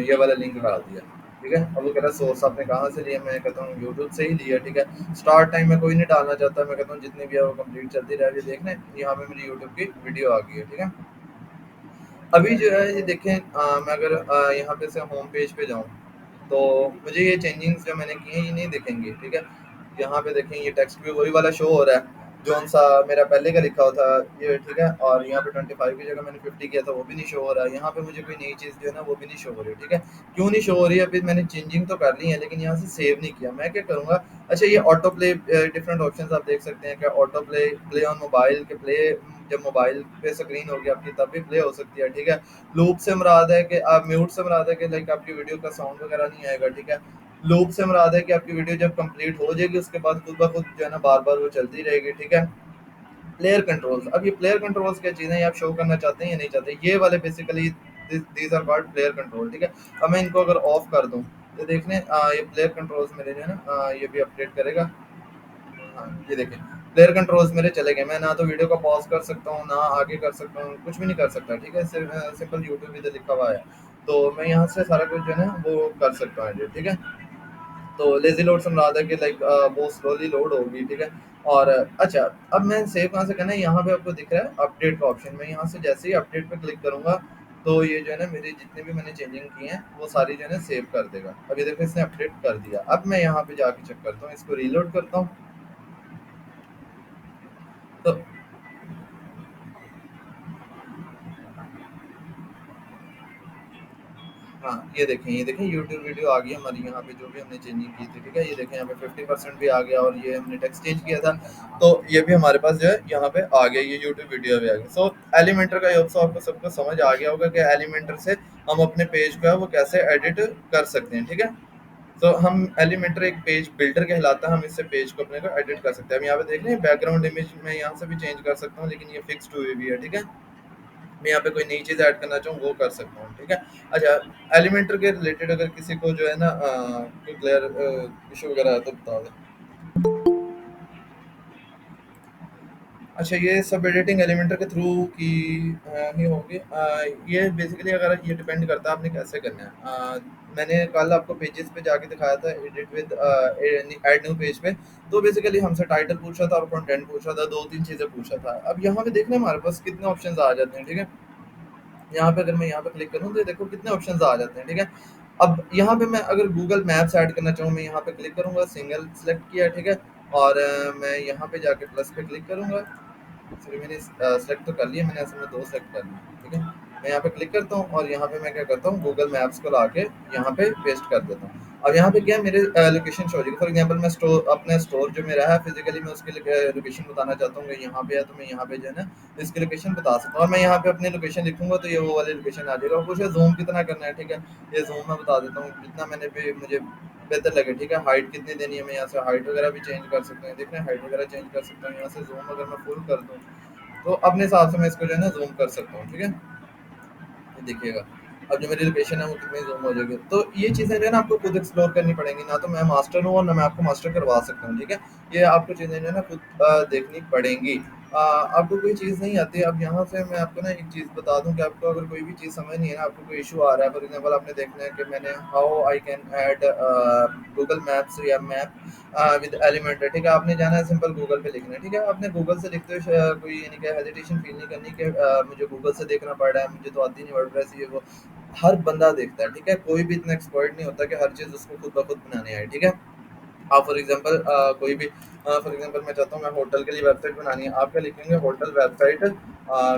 ये वाला लिंक डाल दिया, ठीक है। अब वो कह रहा है सोर्स आपने कहाँ से लिया, मैं कहता हूँ यूट्यूब से ही लिया, ठीक है। स्टार्ट टाइम में कोई नहीं डालना चाहता, मैं कहता हूँ जितनी भी है वो कंप्लीट चलती रह रही है। देखने यहाँ पे मेरी यूट्यूब की वीडियो आ गई है, ठीक है। अभी जो है ये देखें, मैं अगर यहाँ पे से होम पेज पे जाऊँ तो मुझे ये चेंजिंग्स जो मैंने किए हैं ये नहीं दिखेंगी, ठीक है। यहाँ पे देखें ये टेक्स्ट भी वही वाला शो हो रहा है जोन सा मेरा पहले का लिखा हुआ था ये, ठीक है। और यहाँ पे 25 की जगह मैंने 50 किया था, वो भी नहीं शो हो रहा है। यहाँ पे मुझे कोई नई चीज़ जो है ना वो भी नहीं शो हो रही है, ठीक है। क्यों नहीं शो हो रही है? अभी मैंने चेंजिंग तो कर ली है लेकिन यहाँ से सेव नहीं किया। मैं क्या करूँगा, अच्छा ये ऑटो प्ले डिफरेंट ऑप्शंस आप देख सकते हैं। क्या auto play, play on mobile के प्ले, जब मोबाइल पे स्क्रीन होगी आपकी तब भी प्ले हो सकती है, ठीक है। लूप से मुराद है कि आप म्यूट से मुराद है कि लाइक आपकी वीडियो का साउंड वगैरह नहीं आएगा, ठीक है। लूप से मुराद है कि आपकी वीडियो जब कंप्लीट हो जाएगी उसके बाद खुद ब खुद जो है ना बार बार वो चलती रहेगी, ठीक है। प्लेयर कंट्रोल्स, अब ये प्लेयर कंट्रोल्स क्या चीज़ें आप शो करना चाहते हैं या नहीं चाहते, ये वाले basically these are called player control, ठीक है। अब मैं इनको अगर ऑफ कर दूं तो देखने ये प्लेयर कंट्रोल्स मेरे जो है ना ये भी अपडेट करेगा। हाँ, ये देखें प्लेयर कंट्रोल्स मेरे चले गए। मैं ना तो वीडियो को पॉज कर सकता हूँ ना आगे कर सकता हूँ, कुछ भी नहीं कर सकता, ठीक है। सिंपल यूट्यूब इधर लिखा हुआ है तो मैं यहाँ से सारा कुछ जो है ना वो कर सकता हूँ edit, ठीक है। तो लेज़ी लोड से मुराद है कि लाइक वो स्लोली लोड होगी, ठीक है। और अच्छा, अब मैं सेव कहाँ से करना है, यहाँ पे आपको दिख रहा है अपडेट का ऑप्शन। मैं यहाँ से जैसे ही अपडेट पे क्लिक करूँगा तो ये जो है ना मेरी जितने भी मैंने चेंजिंग की हैं वो सारी जो है ना सेव कर देगा। अब ये देखो इसने अपडेट कर दिया। अब मैं यहाँ पे जाके चेक करता हूँ, इसको रीलोड करता हूँ तो हाँ, ये देखें यूट्यूब वीडियो आ गई हमारी यहाँ पे जो भी हमने चेंजिंग की थी, ठीक है। ये देखें यहाँ पे 50% भी आ गया और ये हमने टेक्स्ट चेंज किया था तो ये भी हमारे पास जो है यहाँ पे आ गया, ये यूट्यूब वीडियो भी आ गया। सो एलिमेंटर का योग आपको सबको समझ आ गया होगा कि एलिमेंटर से हम अपने पेज को है वो कैसे एडिट कर सकते हैं, ठीक है। तो हम एलिमेंटर एक पेज बिल्डर कहलाता है, हम इससे पेज को अपने को एडिट कर सकते हैं। हम यहाँ पे देख रहे हैं बैकग्राउंड इमेज मैं यहाँ से भी चेंज कर सकता हूँ लेकिन ये फिक्स्ड हुई हुई है, ठीक है। मैं यहाँ पे कोई नई चीज़ ऐड करना चाहूँ वो कर सकता हूँ, ठीक है। अच्छा, एलिमेंटर के रिलेटेड अगर किसी को जो है ना कोई क्लियर इशू वगैरह है तो बता दें। अच्छा, ये सब एडिटिंग एलिमेंटर के थ्रू की ही होगी। ये बेसिकली अगर ये डिपेंड करता है आपने कैसे करना है। मैंने कल आपको पेजेस पे जाके दिखाया था edit with add new page पे। तो बेसिकली हमसे टाइटल पूछा था और कंटेंट पूछा था, दो तीन चीज़ें पूछा था। अब यहाँ पे देखना हमारे पास कितने ऑप्शंस आ जाते हैं, ठीक है। यहाँ पे अगर मैं यहाँ पे क्लिक करूँ तो ये देखो कितने ऑप्शंस आ जाते हैं, ठीक है। अब यहाँ पे मैं अगर गूगल मैप्स ऐड करना चाहूँ, मैं यहाँ पे क्लिक करूँगा, सिंगल सेलेक्ट किया, ठीक है। और मैं यहाँ पे जाके प्लस पे क्लिक करूँगा। सॉरी, मैंने सेलेक्ट तो कर लिया, मैंने असल में दो सेलेक्ट कर लिए, ठीक है। मैं यहाँ पे क्लिक करता हूँ और यहाँ पे मैं क्या करता हूँ गूगल मैप्स को लाके यहाँ पे पेस्ट कर देता हूँ। अब यहाँ पे क्या है मेरे लोकेशन शो हो जाएगी। फॉर एग्जांपल मैं स्टोर अपने स्टोर जो मेरा है फिजिकली मैं उसकी लोकेशन बताना चाहता हूँ कि यहाँ पे है तो मैं यहाँ पे जो है ना इसकी लोकेशन बता सकता हूँ। और मैं यहाँ पे अपनी लोकेशन लिखूंगा तो ये वो वाली लोकेशन आ जाएगा। कुछ जूम कितना करना है, ठीक है। ये जूम मैं बता देता हूँ जितना मैंने भी मुझे बेहतर लगे, ठीक है। हाइट कितनी देनी है, मैं यहाँ से हाइट वगैरह भी चेंज कर सकते हैं, देख रहे हैं हाइट वगैरह चेंज कर सकता हूँ। यहाँ से जूम अगर मैं फुल कर दूँ तो अपने हिसाब से मैं इसको जो है ना ज़ूम कर सकता हूँ, ठीक है। ये देखिएगा अब जो मेरी लोकेशन है वो कितनी ज़ूम हो जाएगी। तो ये चीज़ें जो है ना आपको खुद एक्सप्लोर करनी पड़ेंगी, ना तो मैं मास्टर हूँ और ना मैं आपको मास्टर करवा सकता हूँ, ठीक है। ये आपको चीज़ें जो है ना खुद देखनी पड़ेंगी। आपको कोई चीज़ नहीं आती, अब यहाँ से मैं आपको ना एक चीज़ बता दूँ कि आपको अगर कोई भी चीज़ समझ नहीं है ना, आपको कोई इशू आ रहा है, फॉर एग्जांपल आपने देखना है कि मैंने how I can add Google maps या मैप विद एलिमेंटर, ठीक है। आपने जाना है सिंपल गूगल पे लिखना है, ठीक है। आपने गूगल से लिखते हुए कोई यानी कि हेजिटेशन फील नहीं करनी कि मुझे गूगल से देखना पड़ रहा है, मुझे तो आती नहीं वर्डप्रेस ये वो। हर बंदा देखता है, ठीक है। कोई भी इतना एक्सपर्ट नहीं होता कि हर चीज़ उसको खुद ब खुद बनानी आए, ठीक है। आप फॉर एग्जांपल कोई भी फॉर एग्जांपल मैं चाहता हूँ मैं होटल के लिए वेबसाइट बनानी है, आप क्या लिखेंगे होटल वेबसाइट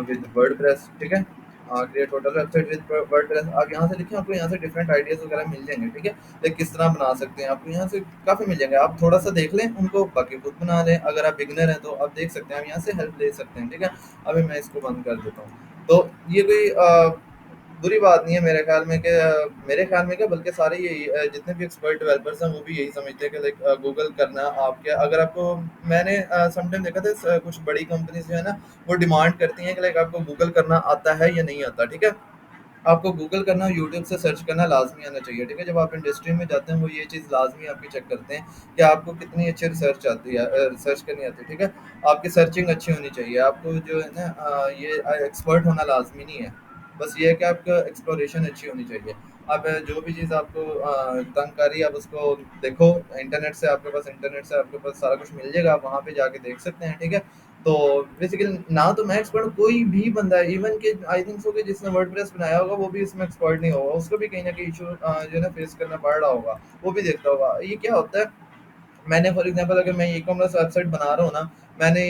विद वर्डप्रेस, ठीक है। Create hotel website with WordPress आप यहाँ से लिखें, आपको यहाँ से डिफरेंट आइडियाज़ वगैरह मिल जाएंगे, ठीक है। लाइक किस तरह बना सकते हैं आपको यहाँ से काफ़ी मिल जाएंगे। आप थोड़ा सा देख लें उनको, बाकी खुद बना लें। अगर आप बिगनर हैं तो आप देख सकते हैं, आप यहाँ से हेल्प ले सकते हैं, ठीक है। अभी मैं इसको बंद कर देता हूँ। तो ये कोई बुरी बात नहीं है मेरे ख्याल में कि मेरे ख्याल में क्या बल्कि सारे यही जितने भी एक्सपर्ट डेवलपर्स हैं वो भी यही समझते हैं कि लाइक गूगल करना आप क्या अगर आपको मैंने समटाइम देखा था कुछ बड़ी कंपनीज जो है ना वो डिमांड करती हैं कि लाइक आपको गूगल करना आता है या नहीं आता, ठीक है। आपको गूगल करना यूट्यूब से सर्च करना लाजमी आना चाहिए, ठीक है। जब आप इंडस्ट्री में जाते हैं वो ये चीज़ लाजमी आपकी चेक करते हैं कि आपको कितनी अच्छी रिसर्च आती है, रिसर्च करनी आती है, ठीक है। आपकी सर्चिंग अच्छी होनी चाहिए, आपको जो है ना ये एक्सपर्ट होना लाजमी नहीं है। बस ये है कि आपका एक्सप्लोरेशन अच्छी होनी चाहिए। आप जो भी चीज़ आपको तंग कर रही है आप उसको देखो इंटरनेट से, आपके पास इंटरनेट से आपके पास सारा कुछ मिल जाएगा, आप वहाँ पे जाके देख सकते हैं, ठीक है। तो बेसिकली ना तो मैं एक्सपर्ट हूँ, कोई भी बंदा है इवन कि आई थिंक सो कि जिसने वर्डप्रेस बनाया होगा वो भी इसमें एक्सपर्ट नहीं होगा, उसको भी कहीं ना कहीं इशू जो है ना फेस करना पड़ रहा होगा, वो भी देखता होगा। ये क्या होता है मैंने फॉर एग्जांपल अगर मैं ई कॉमर्स वेबसाइट बना रहा हूँ ना, मैंने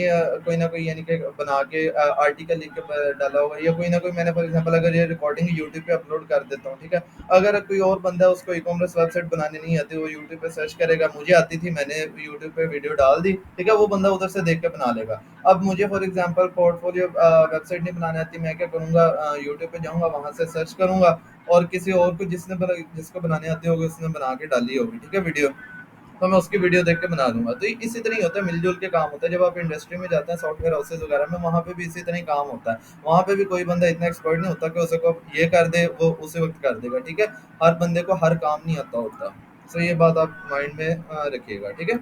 कोई ना कोई यानी कि बना के आर्टिकल लिख के डाला होगा, या कोई ना कोई मैंने फॉर एग्जांपल अगर ये रिकॉर्डिंग यूट्यूब पे अपलोड कर देता हूँ, ठीक है। अगर कोई और बंदा है, उसको ई कॉमर्स वेबसाइट बनानी नहीं आती, वो यूट्यूब पे सर्च करेगा, मुझे आती थी, मैंने यूट्यूब पे वीडियो डाल दी, ठीक है, वो बंदा उधर से देख के बना लेगा। अब मुझे फॉर एग्जांपल पोर्टफोलियो वेबसाइट नहीं बनानी आती, मैं क्या करूँगा, यूट्यूब पे जाऊँगा, वहाँ से सर्च करूँगा, और किसी और को जिसको बनानी आती होगी उसने बना के डाली होगी, ठीक है, वीडियो, तो मैं उसकी वीडियो देख के बना दूंगा। तो इसी तरह ही होता है, मिलजुल के काम होता है। जब आप इंडस्ट्री में जाते हैं सॉफ्टवेयर हाउसेज वगैरह में, वहाँ पे भी इसी तरह ही काम होता है। वहाँ पे भी कोई बंदा इतना एक्सपर्ट नहीं होता कि उसे को ये कर दे, वो उसी वक्त कर देगा, ठीक है। हर बंदे को हर काम नहीं आता होता। तो ये बात आप माइंड में रखिएगा, ठीक है।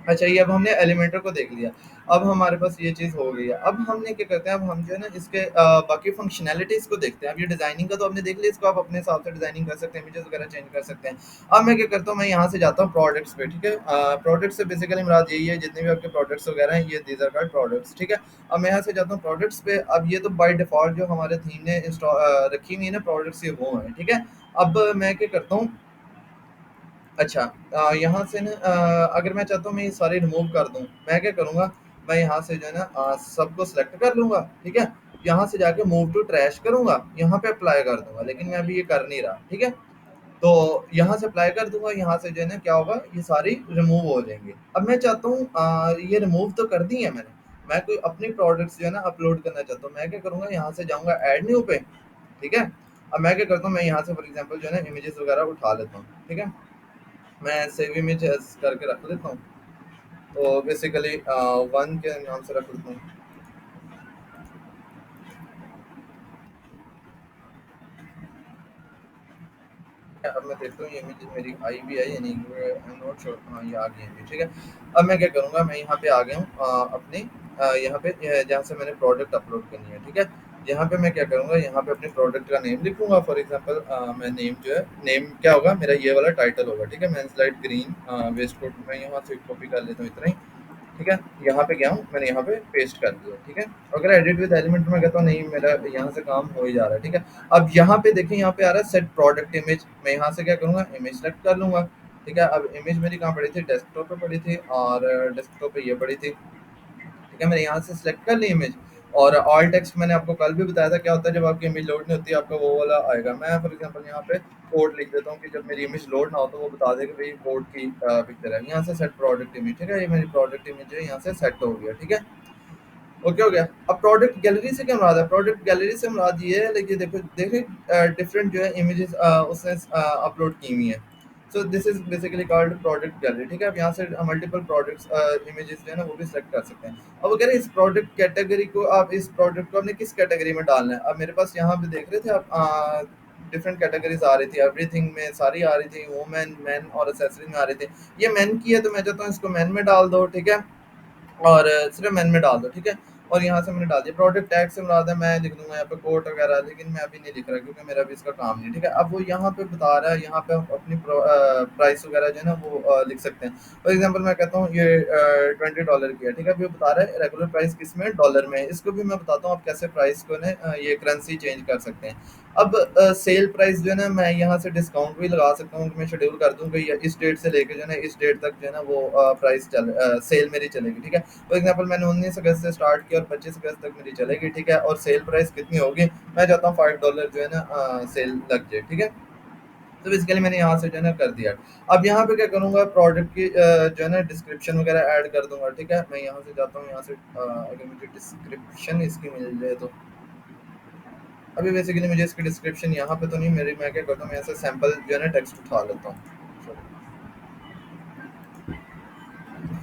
अच्छा, ये अब हमने एलिमेंटर को देख लिया। अब हमारे पास ये चीज़ हो गई है। अब हमने क्या करते हैं, अब हम जो है ना इसके बाकी फंक्शनैलिटीज़ को देखते हैं। अब ये डिज़ाइनिंग का तो आपने देख लिया, इसको आप अपने हिसाब से डिज़ाइनिंग कर सकते हैं, इमेजेस वगैरह चेंज कर सकते हैं। अब मैं क्या करता हूँ, मैं यहाँ से जाता हूँ प्रोडक्ट्स पे, ठीक है। प्रोडक्ट से बेसिकली मुराद यही है, जितने भी आपके प्रोडक्ट्स वगैरह हैं, ये दीज आर कॉल्ड प्रोडक्ट्स, ठीक है। अब मैं यहाँ से जाता हूँ प्रोडक्ट्स पे। अब ये तो बाय डिफ़ॉल्ट जो हमारे थीम ने रखी हुई है ना प्रोडक्ट्स, ये वो हैं, ठीक है। अब मैं क्या करता हूँ, अच्छा, यहाँ से ना अगर मैं चाहता हूँ मैं ये सारे रिमूव कर दूँ, मैं क्या करूँगा, मैं यहाँ से जो है ना सबको सेलेक्ट कर लूँगा, ठीक है। यहाँ से जाके मूव टू ट्रैश करूँगा, यहाँ पे अप्लाई कर दूँगा, लेकिन मैं अभी ये कर नहीं रहा, ठीक है। तो यहाँ से अप्लाई कर दूँगा, यहाँ से जो है ना क्या होगा, ये सारी रिमूव हो जाएँगी। अब मैं चाहता हूँ ये रिमूव तो कर दी है मैंने, मैं कोई अपनी प्रोडक्ट्स जो है ना अपलोड करना चाहता हूँ, मैं क्या करूँगा, यहाँ से जाऊँगा ऐड न्यू पे, ठीक है। अब मैं क्या करता हूँ, मैं यहाँ से फॉर एग्ज़ाम्पल जो है ना इमेजेस वगैरह उठा लेता हूँ, ठीक है। मैं सेव इमेज एज़ करके रख लेता हूँ। तो बेसिकली 1 के नाम से रख लेता हूँ। अब मैं देखता हूँ ये इमेज मेरी आई भी है या नहीं, आई एम नॉट श्योर। हाँ, ये आ गई है, ठीक है। अब मैं क्या करूँगा, मैं यहाँ पे आ गया हूँ अपनी यहाँ पे जहाँ से मैंने प्रोडक्ट अपलोड करनी है, ठीक है। यहाँ पे मैं क्या करूँगा, यहाँ पे अपने प्रोडक्ट का नेम लिखूँगा, फॉर एग्ज़ाम्पल मैं नेम जो है, नेम क्या होगा मेरा, ये वाला टाइटल होगा, ठीक है। Men's light green waistcoat, मैं यहाँ से कॉपी कर लेता हूँ इतना ही, ठीक है। यहाँ पे गया हूँ, मैंने यहाँ पे पेस्ट कर दिया, ठीक है। अगर एडिट विद एलिमेंट में कहता हूँ नहीं, मेरा यहाँ से काम हो ही जा रहा है, ठीक है। अब यहाँ पे देखिए, यहाँ पे आ रहा है सेट प्रोडक्ट इमेज, मैं यहाँ से क्या करूँगा, इमेज सेलेक्ट कर लूँगा, ठीक है। अब इमेज मेरी कहाँ पड़ी थी, डेस्कटॉप पे पड़ी थी, और डेस्कटॉप पे ये पड़ी थी, ठीक है। मैंने यहाँ से सिलेक्ट कर ली इमेज, और ऑल टेक्स्ट मैंने आपको कल भी बताया था क्या होता है जब आपकी इमेज लोड नहीं होती है, आपका वो वाला आएगा। मैं फॉर एग्जांपल यहाँ पे कोड लिख देता हूँ कि जब मेरी इमेज लोड ना हो तो वो बता दे कि भाई कोड की पिक्चर है। यहाँ से सेट प्रोडक्ट इमेज, ठीक है, ये मेरी प्रोडक्ट इमेज है, यहाँ से सेट हो गया, ठीक है। ओके, हो गया। अब प्रोडक्ट गैलरी से क्या मुराद है, प्रोडक्ट गैलरी से मुराद ये है, लेकिन देखो देखिए डिफरेंट जो है इमेजेस उसने अपलोड की हुई है। So this is basically called product gallery, ठीक है। अब यहाँ से मल्टीपल प्रोडक्ट्स इमेजेस जो है ना वो भी सेलेक्ट कर सकते हैं। अब अगर इस प्रोडक्ट कैटेगरी को, आप इस प्रोडक्ट को आपने किस कैटेगरी में डालना है, अब मेरे पास यहाँ पे देख रहे थे आप डिफरेंट कैटेगरीज आ रही थी, एवरीथिंग में सारी आ रही थी, वुमेन मैन और एक्सेसरीज में आ रही थी। ये मैन की है तो मैं चाहता हूँ इसको मैन में डाल दो, ठीक है। और सिर्फ मैन में डाल दो, ठीक है। और यहाँ से मैंने डाल दिया, प्रोडक्ट टैग से मुराद है, मैं लिख दूंगा यहाँ पे कोट वगैरह, लेकिन मैं अभी नहीं लिख रहा क्योंकि मेरा अभी इसका काम नहीं, ठीक है। अब वो यहाँ पे बता रहा है, यहाँ पे हम अपनी प्राइस वगैरह जो है ना वो लिख सकते हैं। फॉर एग्जांपल मैं कहता हूँ ये $20 की है, ठीक है। अभी वो बता रहा है रेगुलर प्राइस किस में, डॉलर में है। इसको भी मैं बताता हूँ आप कैसे प्राइस को ना ये करेंसी चेंज कर सकते हैं। अब सेल प्राइस जो है ना, मैं यहाँ से डिस्काउंट भी लगा सकता हूँ कि मैं शेड्यूल कर दूँ कि इस डेट से लेके जो है ना इस डेट तक जो है ना वो प्राइस सेल मेरी चलेगी, ठीक है। फॉर एग्जांपल मैंने 19 अगस्त से स्टार्ट किया और 25 अगस्त तक मेरी चलेगी, ठीक है। और सेल प्राइस कितनी होगी, मैं चाहता हूँ $5 जो है ना सेल लग जाए, ठीक है। तो बेसिकली मैंने यहाँ से जो है ना कर दिया। अब यहाँ पे क्या करूँगा, प्रोडक्ट की जो है ना डिस्क्रिप्शन वगैरह ऐड कर दूंगा, ठीक है। मैं यहाँ से जाता हूँ, यहाँ से अगर मुझे डिस्क्रिप्शन इसकी मिल जाए तो, अभी बेसिकली मुझे इसकी डिस्क्रिप्शन यहाँ पे तो नहीं मेरी, मैं क्या करता हूँ, मैं ऐसे सैंपल जो है ना टेक्स्ट उठा लेता हूँ।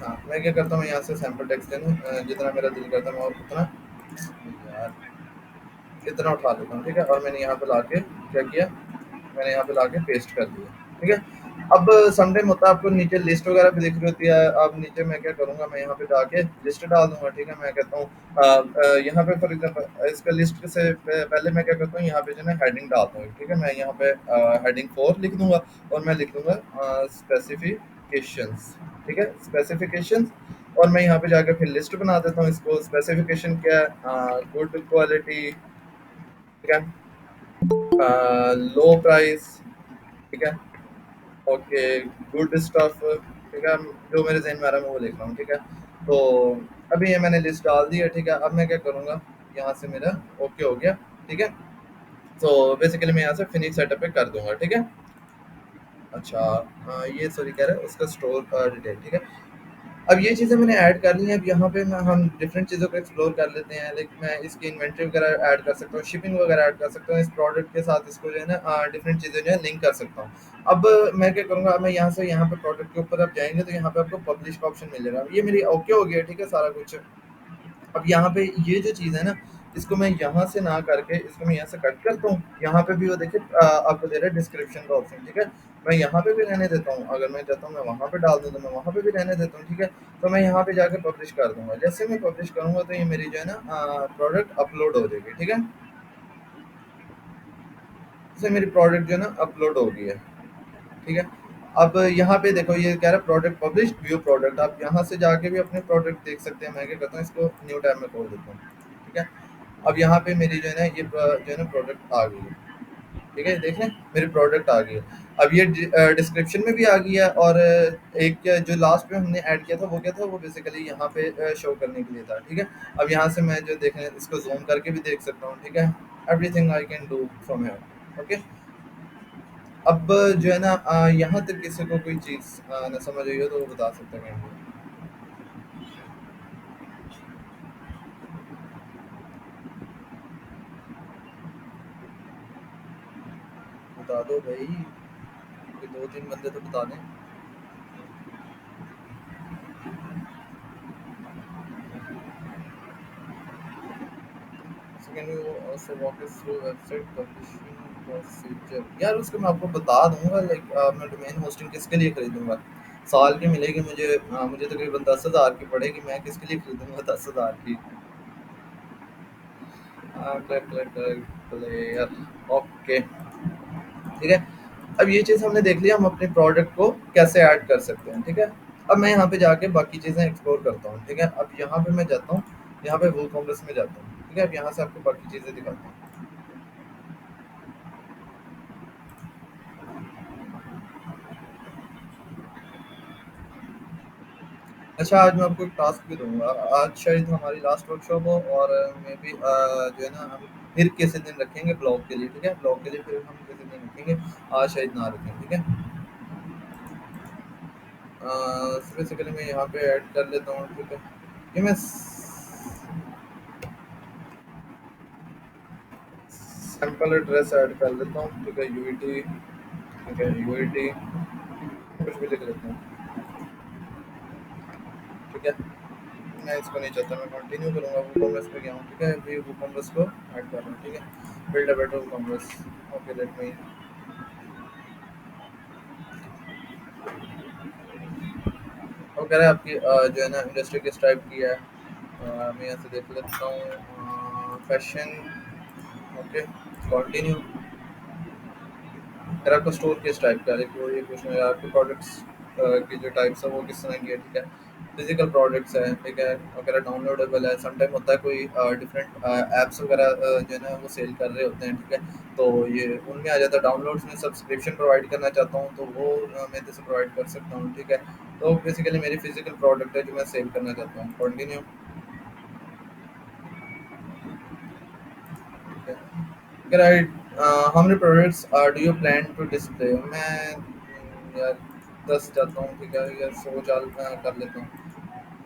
हाँ, मैं क्या करता हूँ, यहाँ से सैंपल टेक्स्ट है ना जितना मेरा दिल करता है मैं और उतना यार इतना उठा लेता हूँ, ठीक है। और मैंने यहाँ पे लाके क्या किया, मैंने यहाँ पे लाके पेस्ट कर दिया, ठीक है। अब समटाइम होता है आपको नीचे लिस्ट वगैरह भी दिख रही होती है। अब नीचे मैं क्या करूँगा, मैं यहाँ पे जाके लिस्ट डाल दूंगा, ठीक है। मैं कहता हूँ यहाँ पे फॉर एग्जाम्पल इसका लिस्ट से पहले मैं क्या करता हूँ, यहाँ पे जो है हेडिंग डालता हूँ, ठीक है। मैं यहाँ पे हेडिंग 4 लिख दूंगा, और मैं लिख दूंगा स्पेसिफिकेशंस, ठीक है, स्पेसिफिकेशंस। और मैं यहाँ पे जाकर फिर लिस्ट बना देता हूँ। इसको स्पेसिफिकेशन क्या है, गुड क्वालिटी, ठीक है, लो प्राइस, ठीक है, ओके, गुड स्टफ, ठीक है, जो मेरे ज़हन में आ रहा है मैं वो लिख रहा हूँ, ठीक है। तो अभी ये मैंने लिस्ट डाल दी है, ठीक है। अब मैं क्या करूँगा, यहाँ से मेरा ओके हो गया, ठीक है। तो बेसिकली मैं यहाँ से फिनिश सेटअप पे कर दूँगा, ठीक है। अच्छा, ये सॉरी कह रहा है उसका स्टोर डिटेल, ठीक है। अब ये चीज़ें मैंने ऐड कर ली हैं, अब यहाँ पे मैं हम डिफरेंट चीज़ों को एक्सप्लोर कर लेते हैं। लाइक मैं इसकी इन्वेंटरी वगैरह ऐड कर सकता हूँ, शिपिंग वगैरह ऐड कर सकता हूँ, इस प्रोडक्ट के साथ इसको जो है ना डिफरेंट चीज़ें जो है लिंक कर सकता हूँ। अब मैं क्या करूँगा, मैं यहाँ से यहाँ पे प्रोडक्ट के ऊपर आप जाएँगे तो यहाँ पे आपको पब्लिश का ऑप्शन मिलेगा। ये मेरी ओके हो गया, ठीक है सारा कुछ। अब यहाँ पे ये जो चीज़ है ना, इसको मैं यहाँ से ना करके इसको मैं यहाँ से कट करता हूँ। यहाँ पे भी वो देखिए आपको दे रहा है डिस्क्रिप्शन का ऑप्शन, ठीक है। मैं यहाँ पे भी रहने देता हूँ, अगर मैं चाहता हूँ मैं वहाँ पे डाल दूँ तो मैं वहाँ पे भी रहने देता हूँ, ठीक है। तो मैं यहाँ पे जाके पब्लिश कर दूँगा। जैसे मैं पब्लिश करूँगा तो ये मेरी जो है ना प्रोडक्ट अपलोड हो जाएगी, ठीक है। जैसे मेरी प्रोडक्ट जो है ना अपलोड हो गई है, ठीक है। अब यहाँ पे देखो ये कह रहा है प्रोडक्ट पब्लिश व्यू प्रोडक्ट, आप यहाँ से जाके भी अपने प्रोडक्ट देख सकते हैं। मैं क्या करता हूँ इसको न्यू टैब में खोल देता हूँ, ठीक है। अब यहाँ पे मेरी जो है ना ये जो है ना प्रोडक्ट आ गई है, ठीक है। देख लें मेरी प्रोडक्ट आ गई है। अब ये डिस्क्रिप्शन में भी आ गई है, और एक जो लास्ट में हमने ऐड किया था वो क्या था, वो बेसिकली यहाँ पे शो करने के लिए था, ठीक है। अब यहाँ से मैं जो देखें इसको जूम करके भी देख सकता हूँ, ठीक है। Everything I can do from here, okay. अब जो है ना यहाँ तक किसी को कोई चीज़ ना समझ आई हो तो वो बता सकते हैं कहीं पे। बता दो भाई, कोई दो तीन बंदे तो बता दें। So can you also walk us through website publishing procedure? यार उसको मैं आपको बता दूंगा। लाइक मैं डोमेन होस्टिंग किसके लिए खरीदूंगा, साल की मिलेगी मुझे, मुझे तकरीबन 10,000 की पड़ेगी, मैं किसके लिए खरीदूंगा 10,000 की। प्लेयर, ओके, ठीक है। अब ये चीज़ हमने देख लिया, हम अपने प्रोडक्ट को कैसे ऐड कर सकते हैं, ठीक है। अब मैं यहाँ पे जाके बाकी चीज़ें एक्सप्लोर करता हूँ, ठीक है। अब यहाँ पे मैं जाता हूँ, यहाँ पे वूल कॉमर्स में जाता हूँ, ठीक है। अब यहाँ से आपको बाकी चीज़ें दिखाता हूँ। अच्छा, आज मैं आपको एक टास्क भी दूँगा। आज शायद हमारी लास्ट वर्कशॉप हो, और मे बी जो है ना हम फिर किसी दिन रखेंगे ब्लॉग के लिए, ठीक है? ब्लॉग के लिए फिर हम किसी दिन रखेंगे, आज शायद ना रखें, ठीक है? बेसिकली मैं यहाँ पे ऐड कर लेता हूँ, ठीक है? ये मैं सैंपल एड्रेस ऐड कर लेता हूँ, ठीक है? यूईटी, ठीक है? यूईटी कुछ भी लिख लेता हूँ, ठीक है? मैं इसको नहीं चाहता, मैं कंटिन्यू करूँगा। वूकॉमर्स पे गया हूँ, ठीक है? अभी वूकॉमर्स को ऐड कर रहा हूँ, ठीक है? Build a better WooCommerce, okay, let me. वो कह रहा है आपकी जो है ना इंडस्ट्री किस टाइप की है। मैं यहाँ से देख लेता हूँ, फैशन, ओके, कंटिन्यू। फिर आपका स्टोर किस टाइप का है, देखिए वो ये पूछ रहा है आपके प्रोडक्ट्स की जो टाइप्स है वो किस तरह की है, ठीक है। फिजिकल प्रोडक्ट्स है, ठीक है, वगैरह डाउनलोडेबल है। समटाइम होता है कोई डिफरेंट ऐप्स वगैरह जो है ना वो सेल कर रहे होते हैं, ठीक है। तो ये उनमें आ जाता है डाउनलोड्स में। सब्सक्रिप्शन प्रोवाइड करना चाहता हूँ तो वो मैं जैसे प्रोवाइड कर सकता हूँ, ठीक है। तो बेसिकली मेरी फिजिकल प्रोडक्ट है जो मैं सेल करना चाहता हूँ, कंटिन्यू, ठीक है। Right, how many products do you plan to display? मैं यार 10 चाहता हूँ, ठीक है, या 100 कर लेता हूँ,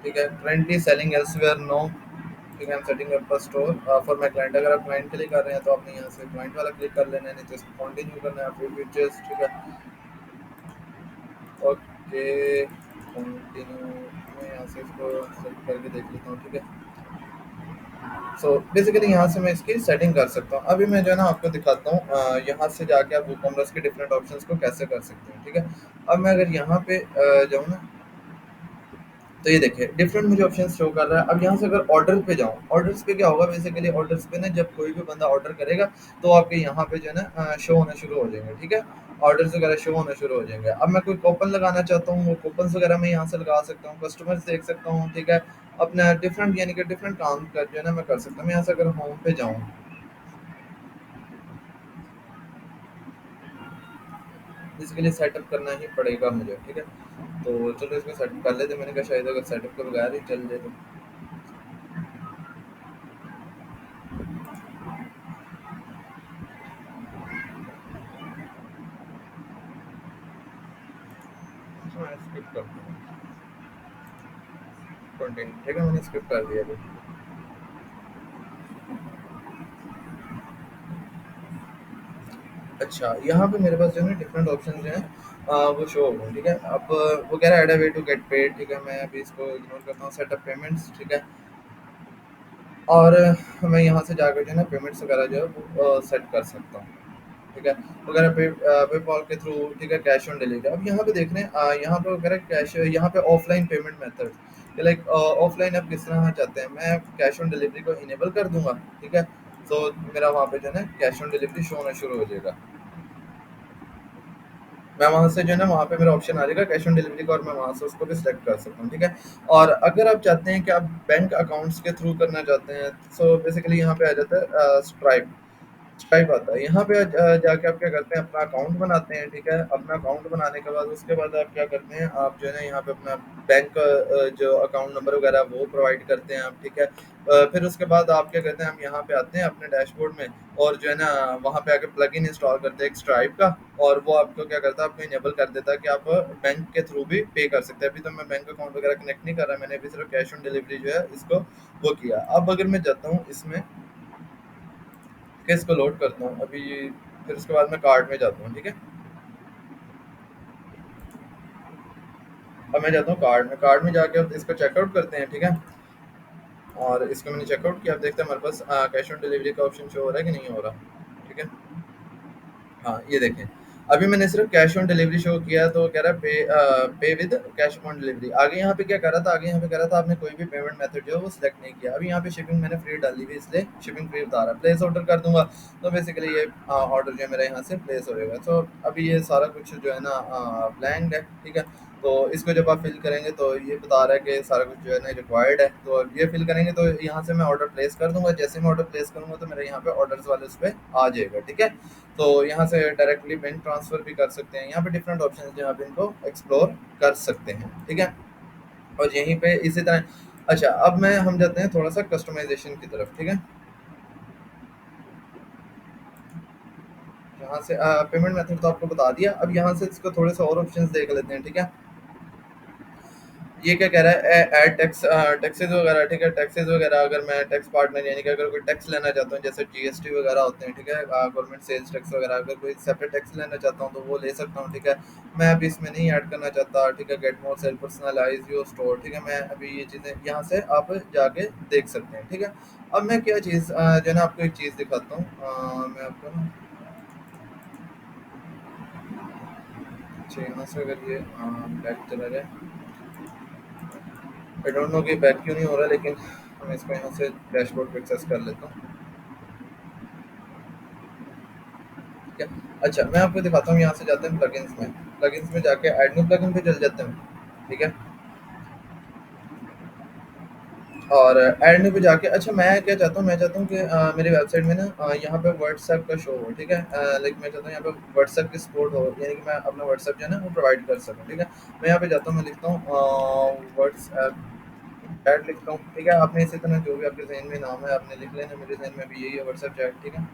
ठीक है। करंटली सेलिंग एल्सवेयर, नो, ठीक है। I am setting up a store for my client. अगर आप क्लाइंट के लिए कर रहे हैं तो आपने यहाँ से क्लाइंट वाला क्लिक कर लेना है, नहीं तो इसको कंटिन्यू करना है, फिर फीचर्स, ठीक है। Okay, continue. मैं यहाँ से इसको सेट करके देख लेता हूँ, ठीक है। सो बेसिकली यहाँ से मैं इसकी सेटिंग कर सकता हूँ। अभी मैं जो है ना आपको दिखाता हूँ, यहाँ से जाके आप वूकॉमर्स के डिफरेंट ऑप्शंस को कैसे कर सकते हैं, ठीक है। अब मैं अगर यहाँ पे जाऊँ ना, तो ये देखिए डिफरेंट मुझे ऑप्शन शो कर रहा है। अब यहाँ से अगर ऑर्डर पे जाऊँ, ऑर्डर्स पे क्या होगा, बेसिकली ऑर्डर्स पे ना जब कोई भी बंदा ऑर्डर करेगा तो आपके यहाँ पे जो है ना शो होना शुरू हो जाएंगे, ठीक है। ऑर्डर्स वगैरह शो होना शुरू हो जाएंगे। अब मैं कोई कूपन लगाना चाहता हूँ, वो कूपन्स वगैरह मैं यहाँ से लगा सकता हूँ, कस्टमर्स देख सकता हूँ, ठीक है। अपना डिफरेंट यानी कि डिफरेंट काम कर जो है ना मैं कर सकता हूँ। यहाँ से अगर होम पे जाऊँ, बेसिकली सेटअप करना ही पड़ेगा मुझे, ठीक है। तो चलो इसको सेटअप कर लेते हैं। मैंने कहा शायद अगर सेटअप के बगैर ही चल जाए तो। अच्छा, मैं स्किप करता हूँ कंटेंट, ठीक है, मैंने स्किप कर दिया अभी। अच्छा, यहाँ पे मेरे पास जो है ना डिफरेंट ऑप्शन जो हैं वो शो हो गए, ठीक है। अब वो कह रहा है add a way to get paid, ठीक है। मैं अभी इसको इग्नोर करता हूँ, सेटअप पेमेंट्स, ठीक है। और मैं यहाँ से जाकर जो है ना पेमेंट्स वगैरह जो है वो सेट कर सकता हूँ, ठीक है। वगैरह पेपॉल के थ्रू, ठीक है, कैश ऑन डिलीवरी। अब यहाँ पे देख रहे हैं यहाँ पे वगैरह कैश, यहाँ पे offline payment method, like offline आप किस तरह चाहते हैं। मैं कैश ऑन डिलीवरी को इनेबल कर दूंगा, ठीक है। तो मेरा वहाँ पे जो है ना कैश ऑन डिलीवरी शो होना शुरू हो जाएगा। मैं वहाँ से जो है ना वहाँ पे मेरा ऑप्शन आ जाएगा कैश ऑन डिलीवरी का, और मैं वहाँ से उसको भी सिलेक्ट कर सकता हूँ, ठीक है। और अगर आप चाहते हैं कि आप बैंक अकाउंट्स के थ्रू करना चाहते हैं, सो बेसिकली यहाँ पे आ जाता है स्ट्राइप। स्ट्राइप आता है यहाँ पे। जाके आप क्या करते हैं, अपना अकाउंट बनाते हैं, ठीक है। अपना अकाउंट बनाने के बाद उसके बाद आप क्या करते हैं, आप जो है ना यहाँ पे अपना बैंक जो अकाउंट नंबर वगैरह वो प्रोवाइड करते हैं आप, ठीक है। फिर उसके बाद आप क्या करते हैं, हम यहाँ पे आते हैं अपने डैशबोर्ड में, और जो है ना वहाँ पे आके प्लग इन इंस्टॉल करते हैं एक स्ट्राइप का। और वो आपको क्या करता है, आपको इनेबल कर देता है कि आप बैंक के थ्रू भी पे कर सकते हैं। अभी तो मैं बैंक अकाउंट वगैरह कनेक्ट नहीं कर रहा, मैंने अभी सिर्फ कैश ऑन डिलीवरी जो है इसको वो किया। अब अगर मैं जाता हूँ इसमें कि इसको लोड करता हूँ अभी, फिर उसके बाद मैं कार्ड में जाता हूँ, ठीक है। अब मैं जाता हूँ कार्ड में जाके अब इसको चेकआउट करते हैं, ठीक है। और इसको मैंने चेकआउट किया, अब देखते हैं हमारे पास कैश ऑन डिलीवरी का ऑप्शन शो हो रहा है कि नहीं हो रहा, ठीक है। हाँ, ये देखें, अभी मैंने सिर्फ कैश ऑन डिलीवरी शो किया, तो कह रहा है पे विद कैश ऑन डिलीवरी। आगे यहाँ पे क्या कर रहा था, आगे यहाँ पे कह रहा था आपने कोई भी पेमेंट मेथड जो है वो सिलेक्ट नहीं किया। अभी यहाँ पे शिपिंग मैंने फ्री डाली हुई है, इसलिए शिपिंग फ्री बता रहा है। प्लेस ऑर्डर कर दूंगा, तो बेसिकली ये ऑर्डर जो है मेरा यहाँ से प्लेस हो जाएगा। तो अभी ये सारा कुछ जो है ना ब्लैंक है, ठीक है। तो इसको जब आप फिल करेंगे तो ये बता रहा है कि सारा कुछ जो है ना रिक्वायर्ड है। तो अब ये फिल करेंगे तो यहाँ से मैं ऑर्डर प्लेस कर दूंगा। जैसे मैं ऑर्डर प्लेस करूंगा तो मेरा यहाँ पे ऑर्डर्स वाले उस पर आ जाएगा, ठीक है। तो यहाँ से डायरेक्टली बैंक ट्रांसफर भी कर सकते हैं। यहाँ पे डिफरेंट ऑप्शन है जहाँ पे इनको एक्सप्लोर कर सकते हैं, ठीक है। और यहीं पे इसी तरह, अच्छा, अब मैं हम जाते हैं थोड़ा सा कस्टमाइजेशन की तरफ, ठीक है। यहाँ से पेमेंट मेथड तो आपको बता दिया। अब यहाँ से इसको थोड़े से और ऑप्शंस देख लेते हैं, ठीक है। ये क्या कह रहा है, ऐड टैक्स, टैक्सेस वगैरह, ठीक है। टैक्सेस वगैरह अगर मैं टैक्स पार्टनर यानी कि अगर कोई टैक्स लेना चाहता हूँ, जैसे जीएसटी वगैरह होते हैं, ठीक है, गवर्नमेंट सेल्स टैक्स वगैरह, अगर कोई सेपरेट टैक्स लेना चाहता हूँ तो वो ले सकता हूँ, ठीक है। मैं अभी इसमें नहीं ऐड करना चाहता, ठीक है। Get more sale personalise your store, ठीक है। मैं अभी ये चीज़ें यहाँ से आप जाके देख सकते हैं, ठीक है। अब मैं क्या चीज़ जो है ना आपको एक चीज़ दिखाता हूँ, मैं आपको ना, अच्छा, यहाँ से अगर ये बैक चला जाए, आई डोंट नो कि बैक क्यों नहीं हो रहा, लेकिन मैं इसको यहाँ से डैशबोर्ड पे एक्सेस कर लेता हूँ, ठीक है। अच्छा, मैं आपको दिखाता हूँ, यहाँ से जाते हैं प्लगइन्स में जाके ऐड न्यू प्लगइन पे चल जाते हैं, ठीक है। और ऐड न्यू पे जाके, अच्छा, मैं क्या चाहता हूँ, मैं चाहता हूँ कि मेरी वेबसाइट में ना यहाँ पे व्हाट्सएप का शो हो, ठीक है। लाइक मैं चाहता हूँ यहाँ पे व्हाट्सएप की सपोर्ट हो, यानी कि मैं अपना व्हाट्सएप जो है ना वो प्रोवाइड कर सकूँ, ठीक है। मैं यहाँ पे जाता हूँ, मैं लिखता हूँ व्हाट्सएप चैट लिखता हूँ, ठीक है। आपने इसी तरह जो भी आपके जहन में नाम है आपने लिख लेना, मेरे जहन में भी यही है, व्हाट्सएप चैट, ठीक है।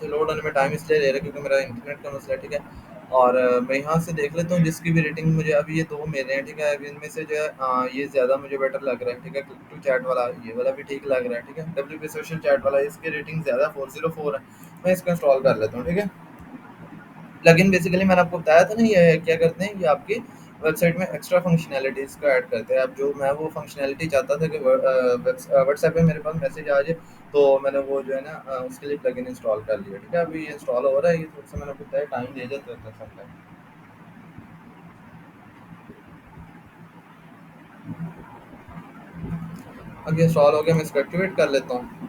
से लोड होने में टाइम इसलिए ले रहा है क्योंकि मेरा इंटरनेट का मसला है, ठीक है। और मैं यहाँ से देख लेता हूँ जिसकी भी रेटिंग मुझे, अभी ये दो मेरे हैं, ठीक है। अभी इनमें से जो है ये ज़्यादा मुझे बेटर लग रहा है, ठीक है। क्लिक टू चैट वाला, ये वाला भी ठीक लग रहा है, ठीक है। डब्ल्यू पी सोशल चैट वाला, इसकी रेटिंग ज़्यादा 404 है। मैं इसको इंस्टॉल कर लेता हूँ, ठीक है। प्लगइन बेसिकली मैंने आपको बताया था ना, ये क्या करते हैं, ये आपकी वेबसाइट में एक्स्ट्रा फंक्शनैलिटीज़ को ऐड करते हैं। अब जो मैं वो फंक्शनैलिटी चाहता था कि व्हाट्सएप पे मेरे पास मैसेज आ जाए, तो मैंने वो जो है ना उसके लिए प्लगइन इंस्टॉल कर लिया, ठीक है। अभी ये इंस्टॉल हो रहा है, ये थोड़ा सा मैंने आपको बताया टाइम ले जाता है समटाइम। अब ये इंस्टॉल हो गया, मैं इसको एक्टिवेट कर लेता हूँ।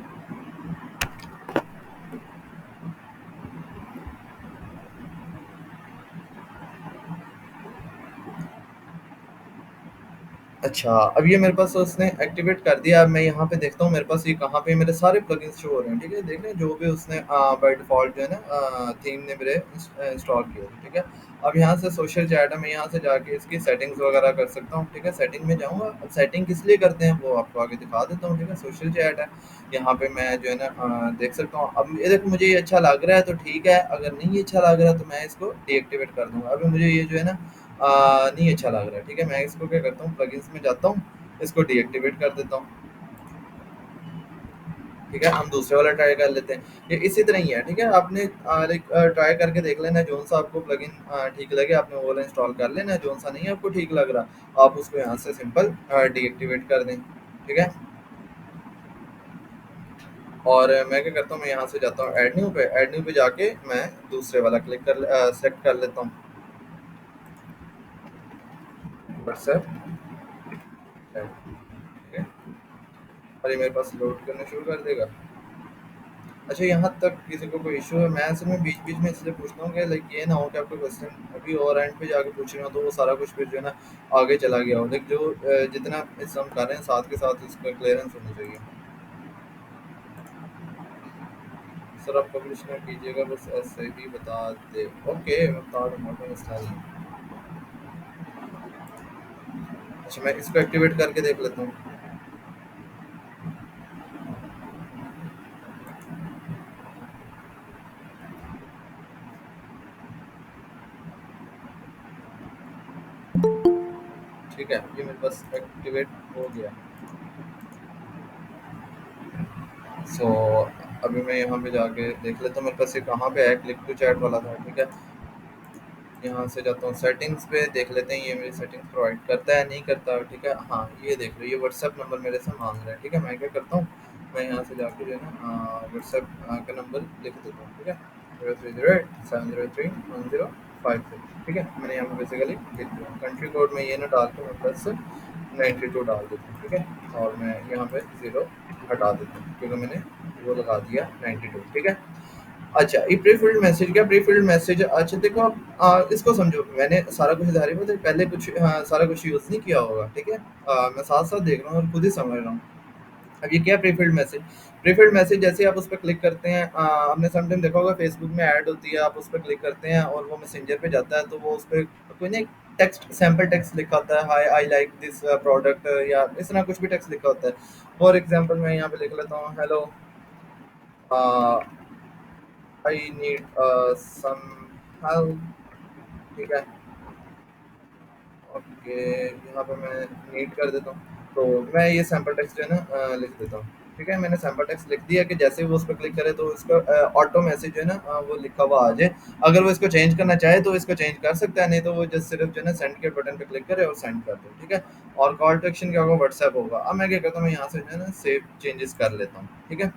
अच्छा, अब ये मेरे पास उसने एक्टिवेट कर दिया। अब मैं यहाँ पे देखता हूँ मेरे पास ये कहाँ पे मेरे सारे प्लगइन्स शो हो रहे हैं, ठीक है? देख रहे हैं जो भी उसने बाय डिफ़ॉल्ट जो है ना थीम ने मेरे इंस्टॉल किए थे, ठीक है? अब यहाँ से सोशल चैट है, मैं यहाँ से जाके इसकी सेटिंग्स वगैरह कर सकता हूँ, ठीक है? सेटिंग में जाऊँगा, अब सेटिंग किस लिए करते हैं वो आपको आगे दिखा देता हूँ, ठीक है? सोशल चैट है, यहाँ पे मैं जो है ना देख सकता हूँ। अब ये देखो मुझे ये अच्छा लग रहा है तो ठीक है, अगर नहीं अच्छा लग रहा है तो मैं इसको डीएक्टिवेट कर दूँगा। अभी मुझे ये जो है ना नहीं अच्छा लग रहा है, ठीक है? मैं इसको क्या करता हूँ प्लगइन्स में जाता हूँ, इसको डीएक्टिवेट कर देता हूँ, ठीक है? हम दूसरे वाला ट्राई कर लेते हैं। ये इसी तरह ही है, ठीक है? आपने लाइक ट्राई करके देख लेना जौन-सा आपको प्लगइन ठीक लगे आपने वो वाला इंस्टॉल कर लेना है, जौन-सा नहीं आपको ठीक लग रहा आप उसको यहाँ से सिंपल डीएक्टिवेट कर दें, ठीक है? और मैं क्या करता हूँ मैं यहाँ से जाता हूँ ऐड न्यू पे जाके मैं दूसरे वाला सेलेक्ट कर लेता हूँ, व्हाट्सएप ऐड, ठीक है? और ये मेरे पास लोड करना शुरू कर देगा। अच्छा, यहाँ तक किसी को कोई इश्यू है? मैं असल में बीच-बीच में इसलिए पूछता हूँ कि लाइक ये ना हो कि आपको क्वेश्चन अभी और एंड पे जाके पूछ रहे हो तो वो सारा कुछ फिर जो है ना आगे चला गया हो। लाइक जो जितना इस हम कर रहे हैं साथ के साथ इसका क्लियरेंस होनी चाहिए। सर आप पब्लिश ना कीजिएगा, बस ऐसे ही बता दें। ओके, मैं बता दूँगा, कोई मसला नहीं। अच्छा, मैं इसको एक्टिवेट करके देख लेता हूँ। ठीक है, ये मेरे पास एक्टिवेट हो गया। सो अभी मैं यहाँ पे जाके देख लेता हूँ मेरे पास ये कहाँ पे है, क्लिक टू चैट वाला था, ठीक है? यहाँ से जाता हूँ सेटिंग्स पे, देख लेते हैं ये मेरी सेटिंग्स प्रोवाइड करता है नहीं करता, ठीक है? हाँ, ये देख लो ये व्हाट्सएप नंबर मेरे से मांग रहा है, ठीक है? मैं क्या करता हूँ मैं यहाँ से जाके जो है ना व्हाट्सएप का नंबर लिख देता हूँ, ठीक है? 0308703105, ठीक है? मैंने यहाँ पे बेसिकली लिख दिया। कंट्री कोड में ये ना डाल के मैं +92 डाल देता हूँ, ठीक है? और मैं यहाँ पे ज़ीरो हटा देता हूँ क्योंकि मैंने वो लगा दिया 92, ठीक है? अच्छा, ये प्री फ़िल्ड मैसेज क्या? प्री फ़िल्ड मैसेज अच्छा देखो आप इसको समझो मैंने सारा कुछ ज़ाहिर है पता है पहले कुछ सारा कुछ यूज़ नहीं किया होगा, ठीक है? मैं साथ-साथ देख रहा हूँ और खुद ही समझ रहा हूँ। अब ये क्या pre field message? Pre field message जैसे ही आप उस पे क्लिक करते हैं आपने सम टाइम देखा होगा फेसबुक में ऐड होती है, आप उस पे क्लिक करते हैं और वो मैसेंजर पे जाता है तो वो उस पे कोई ना एक टेक्स्ट सैंपल टेक्स्ट लिखा होता है, हाय आई लाइक दिस प्रोडक्ट या इस तरह कुछ भी टेक्स्ट लिखा होता है। फॉर एग्ज़ाम्पल मैं यहाँ पे लिख लेता हूँ hello uh, I need some help, ठीक है? ओके, यहाँ पे मैं नीड कर देता हूँ। तो मैं ये सैंपल टेक्स्ट जो है ना लिख देता हूँ, ठीक है? मैंने सैंपल टेक्स्ट लिख दिया कि जैसे ही वो उस पे क्लिक करे तो उसका ऑटो मैसेज जो है ना वो लिखा हुआ आ जाए। अगर वो इसको चेंज करना चाहे तो इसको चेंज कर सकता है, नहीं तो वो जस्ट सिर्फ़ जो है ना सेंड के बटन पे क्लिक करे और सेंड कर दे, ठीक है? और कॉल टू एक्शन क्या होगा व्हाट्सएप होगा। अब मैं क्या करता हूँ मैं यहाँ से जो है ना सेव चेंजेस कर लेता हूँ, ठीक है?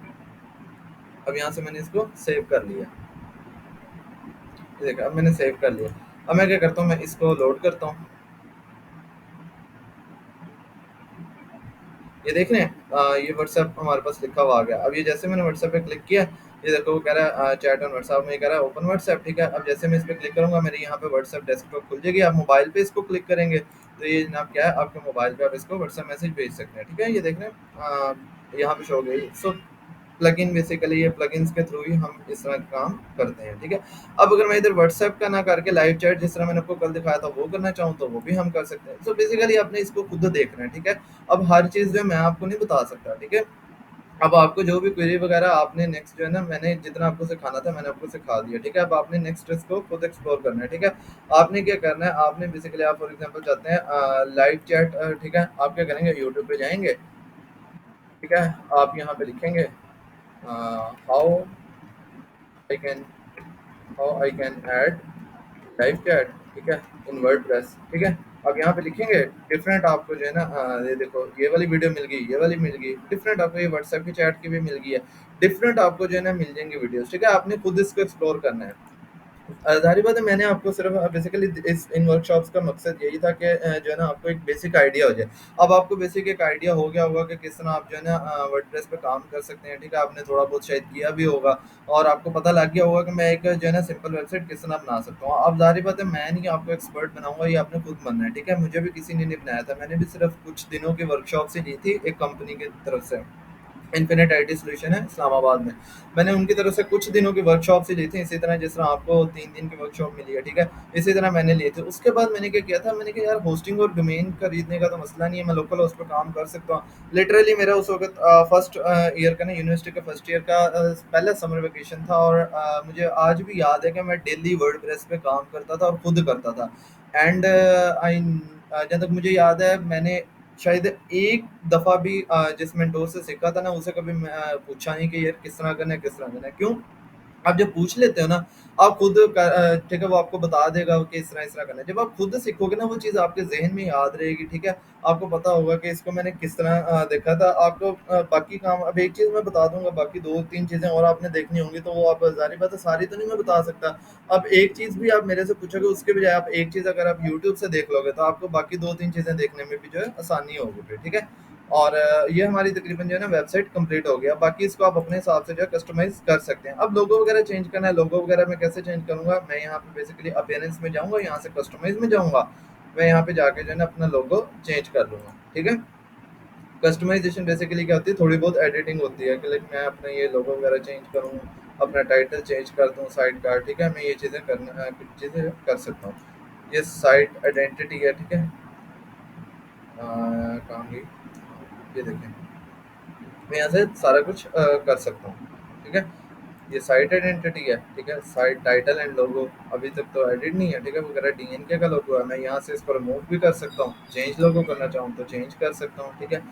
अब यहाँ से मैंने इसको सेव कर लिया। ये देखा अब मैंने सेव कर लिया। अब मैं क्या करता हूँ मैं इसको लोड करता हूँ। ये देख रहे हैं ये व्हाट्सएप हमारे पास लिखा हुआ आ गया। अब ये जैसे मैंने व्हाट्सएप पे क्लिक किया, ये देखो वो कह रहा है चैट ऑन व्हाट्सएप में ये कह रहा है ओपन व्हाट्सएप, ठीक है? अब जैसे मैं इस पे क्लिक करूँगा मेरे यहाँ पे व्हाट्सएप डेस्कटॉप खुल जाएगी। आप मोबाइल पे इसको क्लिक करेंगे तो ये जनाब क्या है आपके मोबाइल पे आप इसको व्हाट्सएप मैसेज भेज सकते हैं, ठीक है? ये देख रहे हैं यहाँ पे शो हो गई। सो प्लगइन बेसिकली ये प्लगइन्स के थ्रू ही हम इस तरह काम करते हैं, ठीक है? अब अगर मैं इधर व्हाट्सएप का ना करके लाइव चैट जिस तरह मैंने आपको कल दिखाया था वो करना चाहूँ तो वो भी हम कर सकते हैं। सो बेसिकली आपने इसको खुद देखना है, ठीक है? अब हर चीज़ जो है मैं आपको नहीं बता सकता, ठीक है? अब आपको जो भी क्वेरी वगैरह आपने नेक्स्ट जो है ना मैंने जितना आपको सिखाना था मैंने आपको सिखा दिया, ठीक है? अब आपने नेक्स्ट इसको खुद एक्सप्लोर करना है, ठीक है? आपने क्या करना है आपने बेसिकली आप फॉर एग्ज़ाम्पल चाहते हैं लाइव चैट ठीक है? आप क्या करेंगे यूट्यूब पे जाएँगे, ठीक है? आप यहाँ पे लिखेंगे how I can how I can add live chat, ठीक है? इन वर्डप्रेस, ठीक है? अब यहाँ पे लिखेंगे डिफरेंट आपको जो है ना ये देखो ये वाली वीडियो मिल गई, ये वाली मिल गई, डिफरेंट आपको ये व्हाट्सएप की चैट की भी मिल गई है, डिफरेंट आपको जो है ना मिल जाएँगी वीडियोज़, ठीक है? आपने खुद इसको एक्सप्लोर करना है। ज़ाहिर बात है, मैंने आपको सिर्फ़ बेसिकली इस इन वर्कशॉप्स का मकसद यही था कि जो है ना आपको एक बेसिक आइडिया हो जाए। अब आपको बेसिक एक आइडिया हो गया होगा कि किस तरह आप जो है ना वर्डप्रेस पे काम कर सकते हैं, ठीक है? आपने थोड़ा बहुत शायद किया भी होगा और आपको पता लग गया होगा कि मैं एक जो है ना सिंपल वेबसाइट किस तरह बना सकता हूँ। अब ज़ाहिर बात है, मैं नहीं आपको एक्सपर्ट बनाऊँगा, ये आपने खुद बनना है, ठीक है? मुझे भी किसी ने नहीं बनाया था, मैंने भी सिर्फ़ कुछ दिनों की वर्कशॉप ही ली थी एक कंपनी की तरफ से। इन्फिनिट आईटी सॉल्यूशन है इस्लामाबाद में। मैंने उनकी तरफ से कुछ दिनों की वर्कशॉप ही ली थी, इसी तरह जिस तरह आपको 3 दिन की वर्कशॉप मिली है, ठीक है? इसी तरह मैंने लिए थे। उसके बाद मैंने क्या किया था, मैंने कहा यार होस्टिंग और डोमेन खरीदने का तो मसला नहीं है, मैं लोकल होस्ट पे काम कर सकता हूँ। लिटरली मेरा उस वक़्त फर्स्ट ईयर का ना यूनिवर्सिटी का फर्स्ट ईयर का पहला समर वेकेशन था और मुझे आज भी याद है कि मैं डेली वर्डप्रेस पे काम करता था और खुद करता था। एंड जहाँ तक मुझे याद है, मैंने शायद एक दफ़ा भी जिस मेंटोर से सीखा था ना, उसे कभी पूछा नहीं कि यार किस तरह करना है, किस तरह करना है। क्यों? आप जब पूछ लेते हो ना, आप खुद ठीक है, वो आपको बता देगा कि इस तरह करना है। जब आप खुद सीखोगे ना, वो चीज़ आपके ज़हन में याद रहेगी, ठीक है? आपको पता होगा कि इसको मैंने किस तरह देखा था। आपको बाकी काम अब एक चीज़ मैं बता दूँगा, बाकी 2-3 चीज़ें और आपने देखनी होंगी, तो वो आप ज़ाहिर बात है सारी तो नहीं मैं बता सकता। अब एक चीज़ भी आप मेरे से पूछोगे, उसके बजाय आप एक चीज़ अगर आप यूट्यूब से देख लोगे, तो आपको बाकी 2-3 चीज़ें देखने में भी जो है आसानी होगी फिर, ठीक है? और ये हमारी तकरीबन जो है ना वेबसाइट कंप्लीट हो गया। बाकी इसको आप अपने हिसाब से जो है कस्टमाइज़ कर सकते हैं। अब लोगो वगैरह चेंज करना है, लोगो वगैरह मैं कैसे चेंज करूँगा? मैं यहाँ पे बेसिकली अपीयरेंस में जाऊँगा, यहाँ से कस्टमाइज़ में जाऊँगा। मैं यहाँ पे जाके जो है ना अपना लोगो चेंज कर लूँगा, ठीक है? कस्टमाइज़ेशन बेसिकली क्या होती है, थोड़ी बहुत एडिटिंग होती है कि लाइक मैं अपना ये लोगो वगैरह चेंज करूँ, अपना टाइटल चेंज कर दूँ, साइड का, ठीक है? मैं ये चीज़ें करना कुछ चीज़ें कर सकता हूँ। ये साइट आइडेंटिटी है, ठीक है? कहाँ गई? ये देखें। मैं यहाँ से सारा कुछ कर सकता हूँ, ठीक है? ये साइट आइडेंटिटी है, ठीक है? साइट टाइटल एंड लोगो अभी तक तो एडिट नहीं है, ठीक है? वो कह रहा है डीएनके का लोगो है, मैं यहाँ से इसको रिमूव भी कर सकता हूँ, चेंज लोगो करना चाहूँ तो चेंज कर सकता हूँ, ठीक है?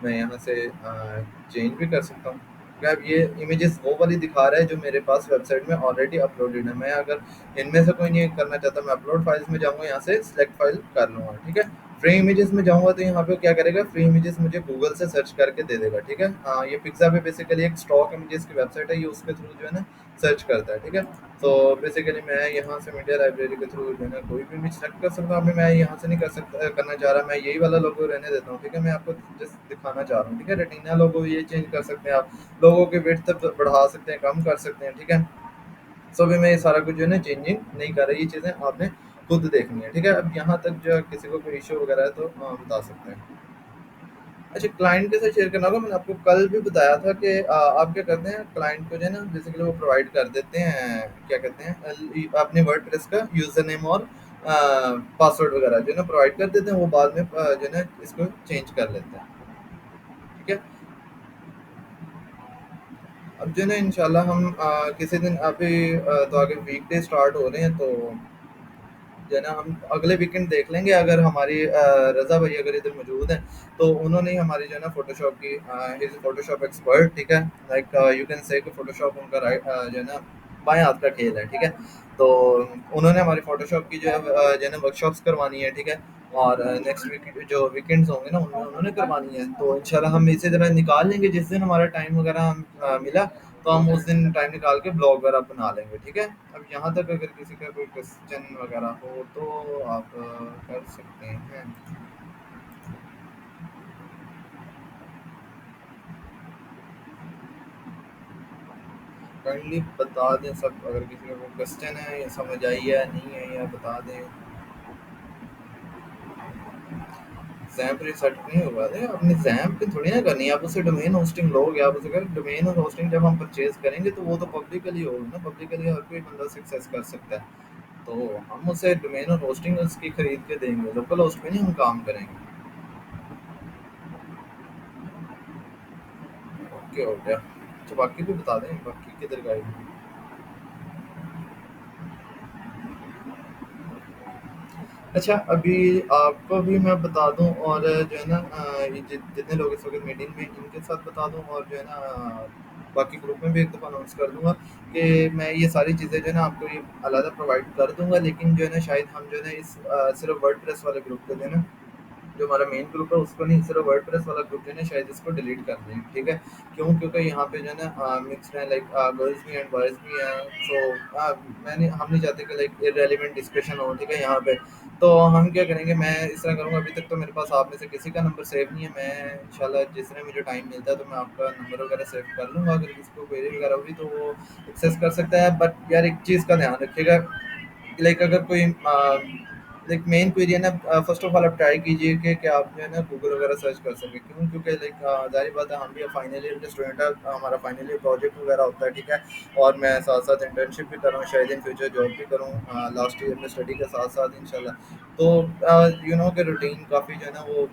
मैं यहाँ से चेंज भी कर सकता हूँ। अब ये इमेजेस वो वाली दिखा रहा है जो मेरे पास वेबसाइट में ऑलरेडी अपलोडेड है। मैं अगर इनमें से कोई नहीं करना चाहता, मैं अपलोड फाइल्स में जाऊँगा, यहाँ से सिलेक्ट फाइल कर लूँगा, ठीक है? फ्री इमेजेस में जाऊँगा तो यहाँ पे क्या करेगा, फ्री इमेजेस मुझे गूगल से सर्च करके दे देगा, ठीक है? ये पिक्सा पे बेसिकली एक स्टॉक इमेजेस की वेबसाइट है, ये उसके थ्रू जो है ना सर्च करता है, ठीक है? तो बेसिकली मैं यहाँ से मीडिया लाइब्रेरी के थ्रू जो है ना कोई भी इमेज सेलेक्ट कर सकता हूँ। अभी मैं यहाँ से नहीं करना चाह रहा, मैं यही वाला लोगो रहने देता हूँ, ठीक है? मैं आपको जस्ट दिखाना चाह रहा हूँ, ठीक है? रेटिना लोगो ये चेंज कर सकते हैं आप, लोगों की विड्थ बढ़ा सकते हैं, कम कर सकते हैं, ठीक है? सो अभी मैं ये सारा कुछ जो है ना चेंजिंग नहीं कर रहा, ये चीज़ें आपने खुद देखनी है, ठीक है? अब यहाँ तक जो है किसी को कोई इश्यू वगैरह है तो बता सकते हैं। अच्छा, क्लाइंट के साथ शेयर करना होगा, मैंने आपको कल भी बताया था कि आप क्या करते हैं, क्लाइंट को जो है ना बेसिकली वो प्रोवाइड कर देते हैं, क्या कहते हैं, अपने वर्डप्रेस का यूज़र नेम और पासवर्ड वगैरह जो है ना प्रोवाइड कर देते हैं, वो बाद में जो है ना इसको चेंज कर लेते हैं, ठीक है? अब जो है ना इंशाल्लाह हम किसी दिन अभी तो आगे वीकडे स्टार्ट हो रहे हैं, तो जो है ना हम अगले वीकेंड देख लेंगे, अगर हमारी रज़ा भाई अगर इधर मौजूद हैं, तो उन्होंने ही हमारी जो है ना फ़ोटोशॉप की ही इज़ फ़ोटोशॉप एक्सपर्ट, ठीक है? लाइक यू कैन से कि फ़ोटोशॉप उनका जो है ना बाएँ हाथ का खेल है, ठीक है? तो उन्होंने हमारी फ़ोटोशॉप की जो है ना वर्कशॉप्स करवानी है, ठीक है? और नेक्स्ट वीक जो वीकेंड्स होंगे ना उनमें उन्होंने करवानी है, तो इंशाल्लाह हम इसी तरह निकाल लेंगे, जिस दिन हमारा टाइम वगैरह मिला तो हम उस दिन टाइम निकाल के ब्लॉग वगैरह बना लेंगे, ठीक है? अब यहाँ तक अगर किसी का कोई क्वेश्चन वगैरह हो तो आप कर सकते हैं। काइंडली बता दें सब, अगर किसी का कोई क्वेश्चन है या समझ आई है नहीं है या बता दें। जैम्प रिसेट नहीं होगा है, अपनी जैम्प पे थोड़ी ना करनी है, आप उसे डोमेन होस्टिंग लोगे, आप उसे कर डोमेन और होस्टिंग जब हम परचेज करेंगे तो वो तो पब्लिकली होगा ना, पब्लिकली हर कोई बंदा सक्सेस कर सकता है। तो हम उसे डोमेन और होस्टिंग उसकी खरीद के देंगे, लोकल होस्ट पे नहीं हम काम करेंगे। ओके हो गया। तो बाकी भी बता दें, बाकी किधर गए? अच्छा, अभी आपको भी मैं बता दूं, और जो है ना ये जितने लोग इस वक्त मीटिंग में इनके साथ बता दूं, और जो है ना बाकी ग्रुप में भी एक दफ़ा अनाउंस कर दूंगा कि मैं ये सारी चीज़ें जो है ना आपको ये अलग प्रोवाइड कर दूंगा, लेकिन जो है ना शायद हम जो है ना इस सिर्फ वर्ड वाले ग्रुप को जो है ना जो हमारा मेन ग्रुप है उसको नहीं, सिर्फ वर्डप्रेस वाला ग्रुप जो है ना शायद इसको डिलीट कर दें, ठीक है? क्यों? क्योंकि यहाँ पे जो है ना मिक्स्ड है, लाइक गर्ल्स भी एंड बॉयज़ भी हैं। सो मैंने हम नहीं चाहते कि लाइक इर्रेलेवेंट डिस्कशन हो, ठीक है, यहाँ पे। तो हम क्या करेंगे, मैं इस तरह करूँगा, अभी तक तो मेरे पास आप में से किसी का नंबर सेव नहीं है। मैं इंशाल्लाह जिस तरह मुझे टाइम मिलता है तो मैं आपका नंबर वगैरह सेव कर लूँगा। अगर किसी को क्वेरी वगैरह होगी तो वो एक्सेस कर सकता है। बट यार एक चीज़ का ध्यान रखिएगा, लाइक अगर कोई लाइक मेन क्वेरी है ना, फर्स्ट ऑफ ऑल आप ट्राई कीजिए कि आप जो है ना गूगल वगैरह सर्च कर सकें। क्यों? क्योंकि लाइक ज़ाहिर बात है, हम भी फाइनल ईयर के स्टूडेंट हैं, हमारा फाइनल ईयर प्रोजेक्ट वगैरह होता है, ठीक है? और मैं साथ साथ इंटर्नशिप भी कर रहा हूँ, शायद इन फ्यूचर जॉब भी करूँ लास्ट ईयर में स्टडी के साथ साथ इंशाल्लाह। तो यू नो कि रूटीन काफ़ी जो है ना वो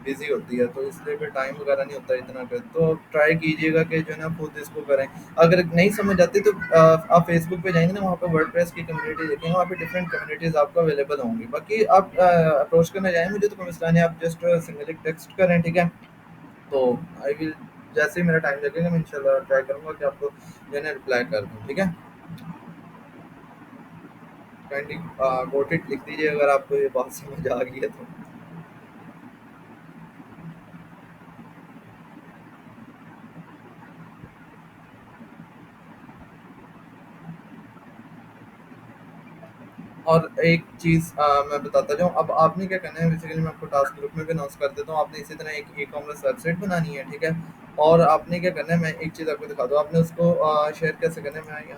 बिज़ी होती है, तो इसलिए फिर टाइम वगैरह नहीं होता इतना फिर। तो ट्राई कीजिएगा कि जो है ना खुद इसको करें। अगर नहीं समझ आती तो आप फेसबुक पे जाएँगे ना, वहाँ पे वर्डप्रेस की कम्युनिटी देखेंगे, वहाँ पे डिफरेंट कम्युनिटीज़ आपको अवेलेबल होंगी। बाकी आप अप्रोच करना चाहें मुझे तो कोई मसला नहीं है, आप जस्ट सिंगल एक टेक्स्ट करें, ठीक है? तो आई विल, जैसे ही मेरा टाइम लगेगा मैं इंशाल्लाह ट्राई करूँगा कि आपको जो है ना रिप्लाई कर दूँ, ठीक है? काइंडली गॉट इट लिख दीजिए अगर आपको ये बात समझ आ गई है तो। और एक चीज़ मैं बताता जाऊँ, अब आपने क्या करना है, बेसिकली मैं आपको टास्क ग्रुप में भी अनाउंस कर देता हूँ। आपने इसी तरह एक ई-कॉमर्स वेबसाइट बनानी है, ठीक है? और आपने क्या करना है, मैं एक चीज़ आपको दिखा दूँ, आपने उसको शेयर कैसे करना है, मैं यहाँ